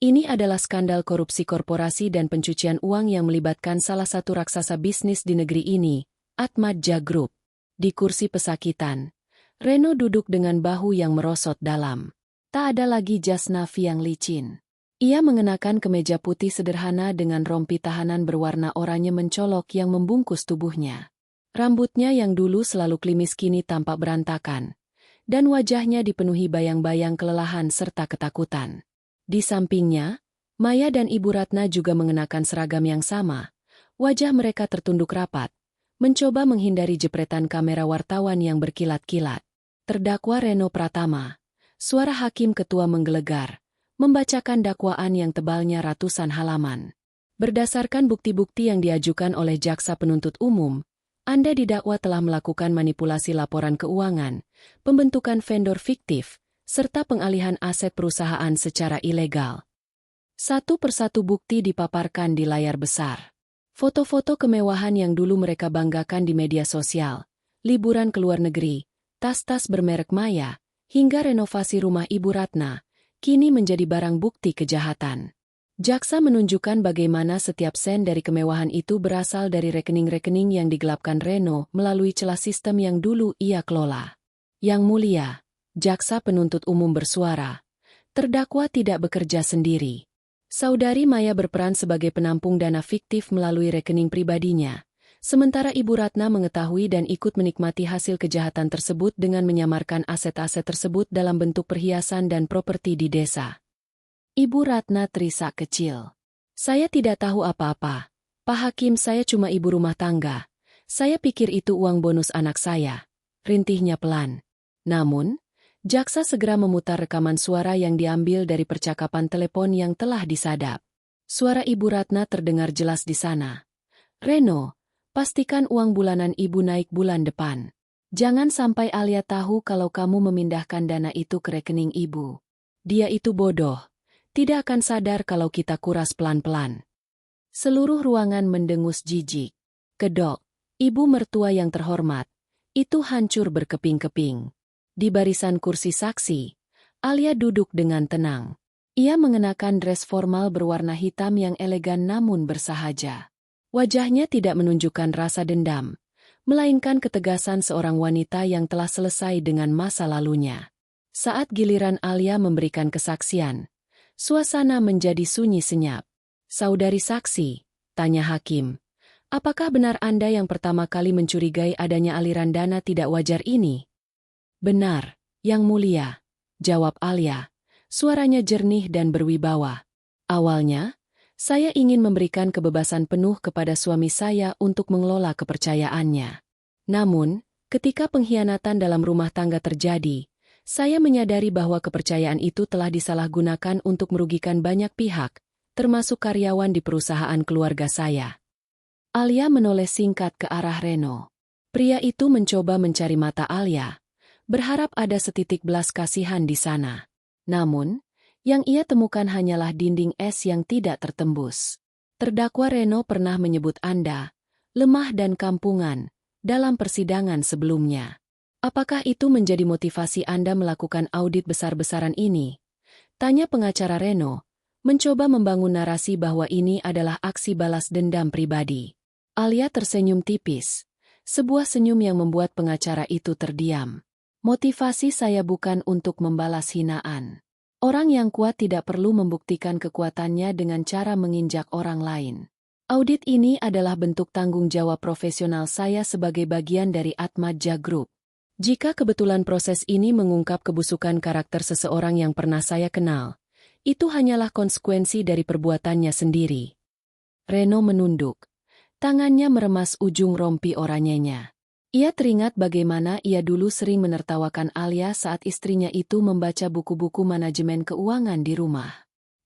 Ini adalah skandal korupsi korporasi dan pencucian uang yang melibatkan salah satu raksasa bisnis di negeri ini, Atmadja Group. Di kursi pesakitan, Reno duduk dengan bahu yang merosot dalam. Tak ada lagi jas Navi yang licin. Ia mengenakan kemeja putih sederhana dengan rompi tahanan berwarna oranye mencolok yang membungkus tubuhnya. Rambutnya yang dulu selalu klimis kini tampak berantakan, dan wajahnya dipenuhi bayang-bayang kelelahan serta ketakutan. Di sampingnya, Maya dan Ibu Ratna juga mengenakan seragam yang sama. Wajah mereka tertunduk rapat, mencoba menghindari jepretan kamera wartawan yang berkilat-kilat. Terdakwa Reno Pratama. Suara hakim ketua menggelegar, membacakan dakwaan yang tebalnya ratusan halaman. Berdasarkan bukti-bukti yang diajukan oleh jaksa penuntut umum, Anda didakwa telah melakukan manipulasi laporan keuangan, pembentukan vendor fiktif, serta pengalihan aset perusahaan secara ilegal. Satu persatu bukti dipaparkan di layar besar. Foto-foto kemewahan yang dulu mereka banggakan di media sosial, liburan ke luar negeri, tas-tas bermerek Maya, hingga renovasi rumah Ibu Ratna, kini menjadi barang bukti kejahatan. Jaksa menunjukkan bagaimana setiap sen dari kemewahan itu berasal dari rekening-rekening yang digelapkan Reno melalui celah sistem yang dulu ia kelola. Yang Mulia, jaksa penuntut umum bersuara, terdakwa tidak bekerja sendiri. Saudari Maya berperan sebagai penampung dana fiktif melalui rekening pribadinya, sementara Ibu Ratna mengetahui dan ikut menikmati hasil kejahatan tersebut dengan menyamarkan aset-aset tersebut dalam bentuk perhiasan dan properti di desa. Ibu Ratna terisak kecil. Saya tidak tahu apa-apa. Pak Hakim, saya cuma ibu rumah tangga. Saya pikir itu uang bonus anak saya. Rintihnya pelan. Namun, jaksa segera memutar rekaman suara yang diambil dari percakapan telepon yang telah disadap. Suara Ibu Ratna terdengar jelas di sana. Reno, pastikan uang bulanan ibu naik bulan depan. Jangan sampai Alia tahu kalau kamu memindahkan dana itu ke rekening ibu. Dia itu bodoh. Tidak akan sadar kalau kita kuras pelan-pelan. Seluruh ruangan mendengus jijik. Kedok, ibu mertua yang terhormat, itu hancur berkeping-keping. Di barisan kursi saksi, Alia duduk dengan tenang. Ia mengenakan dress formal berwarna hitam yang elegan namun bersahaja. Wajahnya tidak menunjukkan rasa dendam, melainkan ketegasan seorang wanita yang telah selesai dengan masa lalunya. Saat giliran Alia memberikan kesaksian, suasana menjadi sunyi senyap. Saudari saksi, tanya hakim, apakah benar Anda yang pertama kali mencurigai adanya aliran dana tidak wajar ini? Benar, Yang Mulia, jawab Alia, suaranya jernih dan berwibawa. Awalnya, saya ingin memberikan kebebasan penuh kepada suami saya untuk mengelola kepercayaannya. Namun, ketika pengkhianatan dalam rumah tangga terjadi, saya menyadari bahwa kepercayaan itu telah disalahgunakan untuk merugikan banyak pihak, termasuk karyawan di perusahaan keluarga saya. Alia menoleh singkat ke arah Reno. Pria itu mencoba mencari mata Alia, berharap ada setitik belas kasihan di sana. Namun, yang ia temukan hanyalah dinding es yang tidak tertembus. Terdakwa Reno pernah menyebut Anda lemah dan kampungan dalam persidangan sebelumnya. Apakah itu menjadi motivasi Anda melakukan audit besar-besaran ini? Tanya pengacara Reno, mencoba membangun narasi bahwa ini adalah aksi balas dendam pribadi. Alia tersenyum tipis, sebuah senyum yang membuat pengacara itu terdiam. Motivasi saya bukan untuk membalas hinaan. Orang yang kuat tidak perlu membuktikan kekuatannya dengan cara menginjak orang lain. Audit ini adalah bentuk tanggung jawab profesional saya sebagai bagian dari Atmadja Group. Jika kebetulan proses ini mengungkap kebusukan karakter seseorang yang pernah saya kenal, itu hanyalah konsekuensi dari perbuatannya sendiri. Reno menunduk. Tangannya meremas ujung rompi oranyenya. Ia teringat bagaimana ia dulu sering menertawakan Alia saat istrinya itu membaca buku-buku manajemen keuangan di rumah.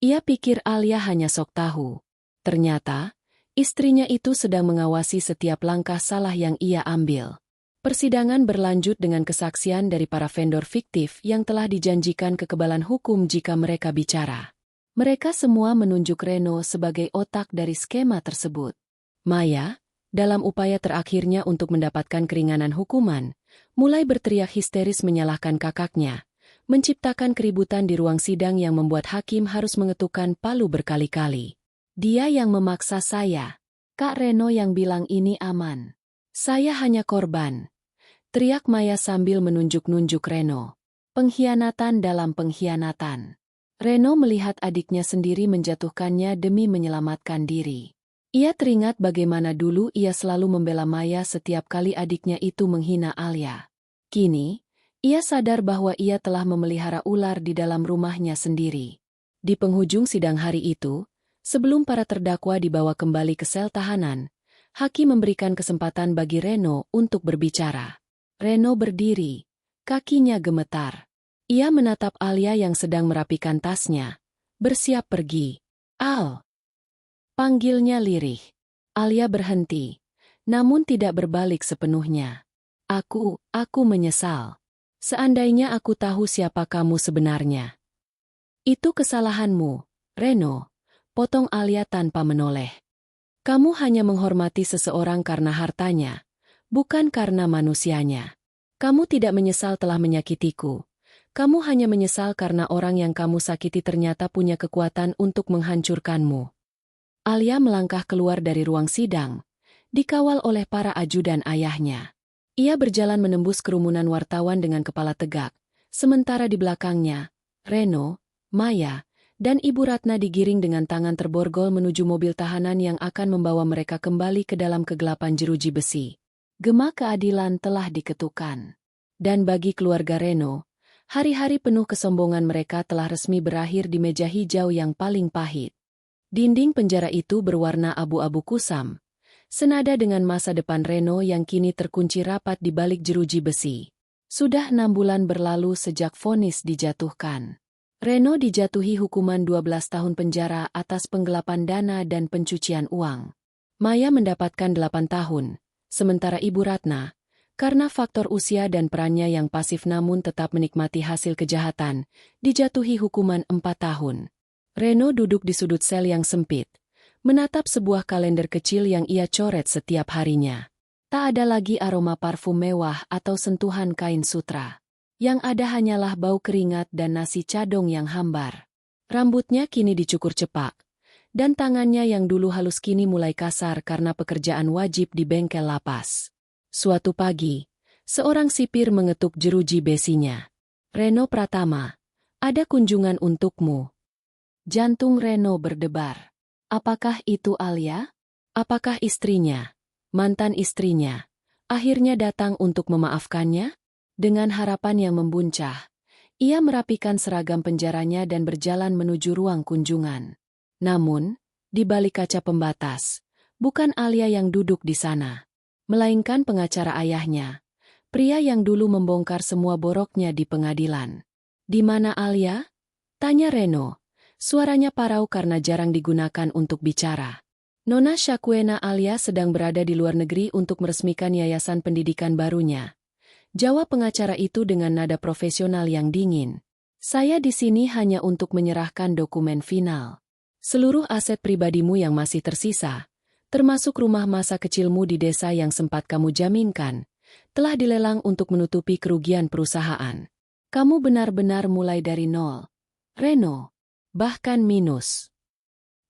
Ia pikir Alia hanya sok tahu. Ternyata, istrinya itu sedang mengawasi setiap langkah salah yang ia ambil. Persidangan berlanjut dengan kesaksian dari para vendor fiktif yang telah dijanjikan kekebalan hukum jika mereka bicara. Mereka semua menunjuk Reno sebagai otak dari skema tersebut. Maya, dalam upaya terakhirnya untuk mendapatkan keringanan hukuman, mulai berteriak histeris menyalahkan kakaknya, menciptakan keributan di ruang sidang yang membuat hakim harus mengetukkan palu berkali-kali. Dia yang memaksa saya. Kak Reno yang bilang ini aman. Saya hanya korban. Teriak Maya sambil menunjuk-nunjuk Reno. Pengkhianatan dalam pengkhianatan. Reno melihat adiknya sendiri menjatuhkannya demi menyelamatkan diri. Ia teringat bagaimana dulu ia selalu membela Maya setiap kali adiknya itu menghina Alia. Kini, ia sadar bahwa ia telah memelihara ular di dalam rumahnya sendiri. Di penghujung sidang hari itu, sebelum para terdakwa dibawa kembali ke sel tahanan, hakim memberikan kesempatan bagi Reno untuk berbicara. Reno berdiri, kakinya gemetar. Ia menatap Alia yang sedang merapikan tasnya, bersiap pergi. Al! Panggilnya lirih. Alia berhenti, namun tidak berbalik sepenuhnya. Aku menyesal. Seandainya aku tahu siapa kamu sebenarnya. Itu kesalahanmu, Reno. potong Alia tanpa menoleh. Kamu hanya menghormati seseorang karena hartanya, bukan karena manusianya. Kamu tidak menyesal telah menyakitiku. Kamu hanya menyesal karena orang yang kamu sakiti ternyata punya kekuatan untuk menghancurkanmu. Alia melangkah keluar dari ruang sidang, dikawal oleh para ajudan ayahnya. Ia berjalan menembus kerumunan wartawan dengan kepala tegak, sementara di belakangnya, Reno, Maya, dan Ibu Ratna digiring dengan tangan terborgol menuju mobil tahanan yang akan membawa mereka kembali ke dalam kegelapan jeruji besi. Gema keadilan telah diketukkan. Dan bagi keluarga Reno, hari-hari penuh kesombongan mereka telah resmi berakhir di meja hijau yang paling pahit. Dinding penjara itu berwarna abu-abu kusam, senada dengan masa depan Reno yang kini terkunci rapat di balik jeruji besi. Sudah 6 bulan berlalu sejak vonis dijatuhkan. Reno dijatuhi hukuman 12 tahun penjara atas penggelapan dana dan pencucian uang. Maya mendapatkan 8 tahun, sementara Ibu Ratna, karena faktor usia dan perannya yang pasif namun tetap menikmati hasil kejahatan, dijatuhi hukuman 4 tahun. Reno duduk di sudut sel yang sempit, menatap sebuah kalender kecil yang ia coret setiap harinya. Tak ada lagi aroma parfum mewah atau sentuhan kain sutra. Yang ada hanyalah bau keringat dan nasi cadong yang hambar. Rambutnya kini dicukur cepak, dan tangannya yang dulu halus kini mulai kasar karena pekerjaan wajib di bengkel lapas. Suatu pagi, seorang sipir mengetuk jeruji besinya. "Reno Pratama, ada kunjungan untukmu." Jantung Reno berdebar. Apakah itu Alia? Apakah istrinya, mantan istrinya, akhirnya datang untuk memaafkannya? Dengan harapan yang membuncah, ia merapikan seragam penjaranya dan berjalan menuju ruang kunjungan. Namun, di balik kaca pembatas, bukan Alia yang duduk di sana, melainkan pengacara ayahnya, pria yang dulu membongkar semua boroknya di pengadilan. "Di mana Alia?" tanya Reno. Suaranya parau karena jarang digunakan untuk bicara. "Nona Shakwena Alia sedang berada di luar negeri untuk meresmikan yayasan pendidikan barunya," jawab pengacara itu dengan nada profesional yang dingin. "Saya di sini hanya untuk menyerahkan dokumen final. Seluruh aset pribadimu yang masih tersisa, termasuk rumah masa kecilmu di desa yang sempat kamu jaminkan, telah dilelang untuk menutupi kerugian perusahaan. Kamu benar-benar mulai dari nol, Reno. Bahkan minus."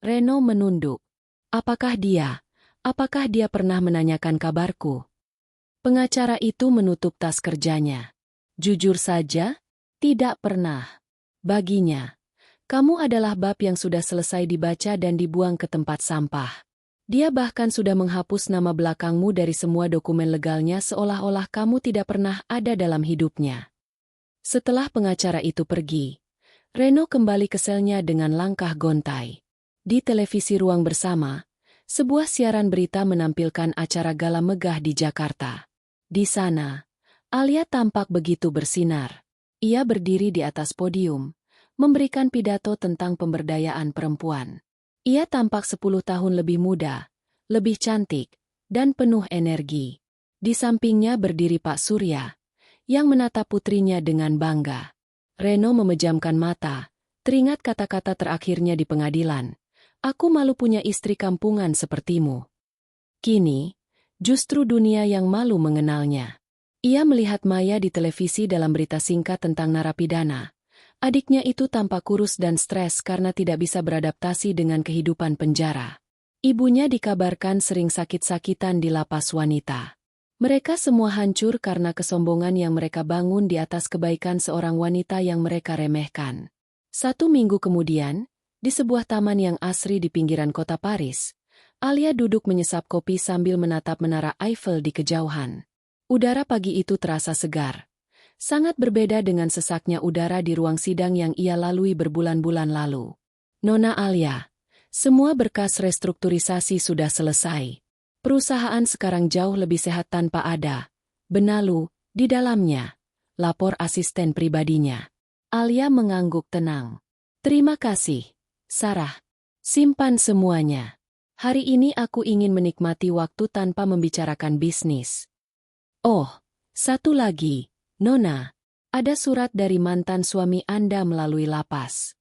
Reno menunduk. Apakah dia pernah menanyakan kabarku? Pengacara itu menutup tas kerjanya. Jujur saja, tidak pernah. Baginya, kamu adalah bab yang sudah selesai dibaca dan dibuang ke tempat sampah. Dia bahkan sudah menghapus nama belakangmu dari semua dokumen legalnya seolah-olah kamu tidak pernah ada dalam hidupnya. Setelah pengacara itu pergi, Reno kembali ke selnya dengan langkah gontai. Di televisi Ruang Bersama, sebuah siaran berita menampilkan acara gala megah di Jakarta. Di sana, Alia tampak begitu bersinar. Ia berdiri di atas podium, memberikan pidato tentang pemberdayaan perempuan. Ia tampak 10 tahun lebih muda, lebih cantik, dan penuh energi. Di sampingnya berdiri Pak Surya, yang menatap putrinya dengan bangga. Reno memejamkan mata, teringat kata-kata terakhirnya di pengadilan. "Aku malu punya istri kampungan sepertimu." Kini, justru dunia yang malu mengenalnya. Ia melihat Maya di televisi dalam berita singkat tentang narapidana. Adiknya itu tampak kurus dan stres karena tidak bisa beradaptasi dengan kehidupan penjara. Ibunya dikabarkan sering sakit-sakitan di lapas wanita. Mereka semua hancur karena kesombongan yang mereka bangun di atas kebaikan seorang wanita yang mereka remehkan. 1 minggu kemudian, di sebuah taman yang asri di pinggiran kota Paris, Alia duduk menyesap kopi sambil menatap menara Eiffel di kejauhan. Udara pagi itu terasa segar. Sangat berbeda dengan sesaknya udara di ruang sidang yang ia lalui berbulan-bulan lalu. "Nona Alia, semua berkas restrukturisasi sudah selesai. Perusahaan sekarang jauh lebih sehat tanpa ada benalu di dalamnya," lapor asisten pribadinya. Alia mengangguk tenang. "Terima kasih, Sarah. Simpan semuanya. Hari ini aku ingin menikmati waktu tanpa membicarakan bisnis." "Oh, satu lagi, Nona. Ada surat dari mantan suami Anda melalui lapas."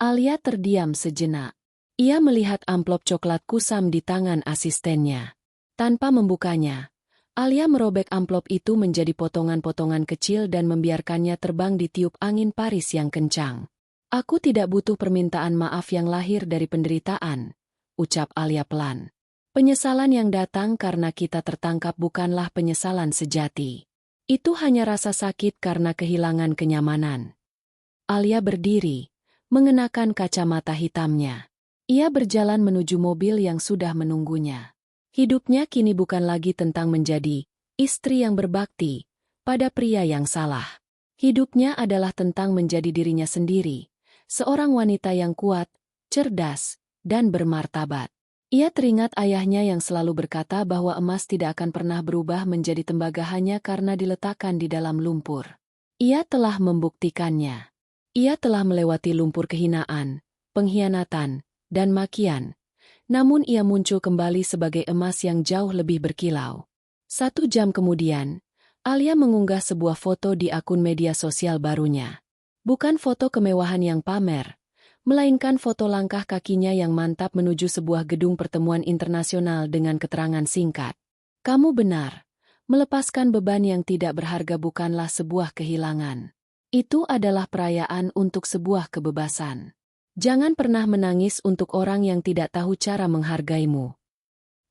Alia terdiam sejenak. Ia melihat amplop coklat kusam di tangan asistennya. Tanpa membukanya, Alia merobek amplop itu menjadi potongan-potongan kecil dan membiarkannya terbang di tiup angin Paris yang kencang. Aku tidak butuh permintaan maaf yang lahir dari penderitaan, ucap Alia pelan. Penyesalan yang datang karena kita tertangkap bukanlah penyesalan sejati. Itu hanya rasa sakit karena kehilangan kenyamanan. Alia berdiri, mengenakan kacamata hitamnya. Ia berjalan menuju mobil yang sudah menunggunya. Hidupnya kini bukan lagi tentang menjadi istri yang berbakti pada pria yang salah. Hidupnya adalah tentang menjadi dirinya sendiri, seorang wanita yang kuat, cerdas, dan bermartabat. Ia teringat ayahnya yang selalu berkata bahwa emas tidak akan pernah berubah menjadi tembaga hanya karena diletakkan di dalam lumpur. Ia telah membuktikannya. Ia telah melewati lumpur kehinaan, pengkhianatan, dan makian. Namun ia muncul kembali sebagai emas yang jauh lebih berkilau. 1 jam kemudian, Alia mengunggah sebuah foto di akun media sosial barunya. Bukan foto kemewahan yang pamer, melainkan foto langkah kakinya yang mantap menuju sebuah gedung pertemuan internasional dengan keterangan singkat. Kamu benar, melepaskan beban yang tidak berharga bukanlah sebuah kehilangan. Itu adalah perayaan untuk sebuah kebebasan. Jangan pernah menangis untuk orang yang tidak tahu cara menghargaimu.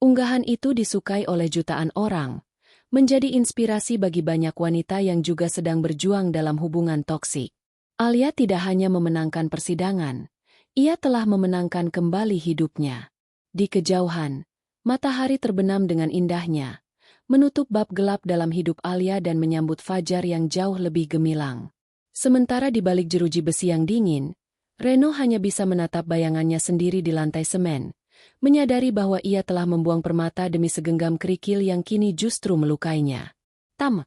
Unggahan itu disukai oleh jutaan orang, menjadi inspirasi bagi banyak wanita yang juga sedang berjuang dalam hubungan toksik. Alia tidak hanya memenangkan persidangan, ia telah memenangkan kembali hidupnya. Di kejauhan, matahari terbenam dengan indahnya, menutup bab gelap dalam hidup Alia dan menyambut fajar yang jauh lebih gemilang. Sementara di balik jeruji besi yang dingin, Reno hanya bisa menatap bayangannya sendiri di lantai semen, menyadari bahwa ia telah membuang permata demi segenggam kerikil yang kini justru melukainya. Tamat.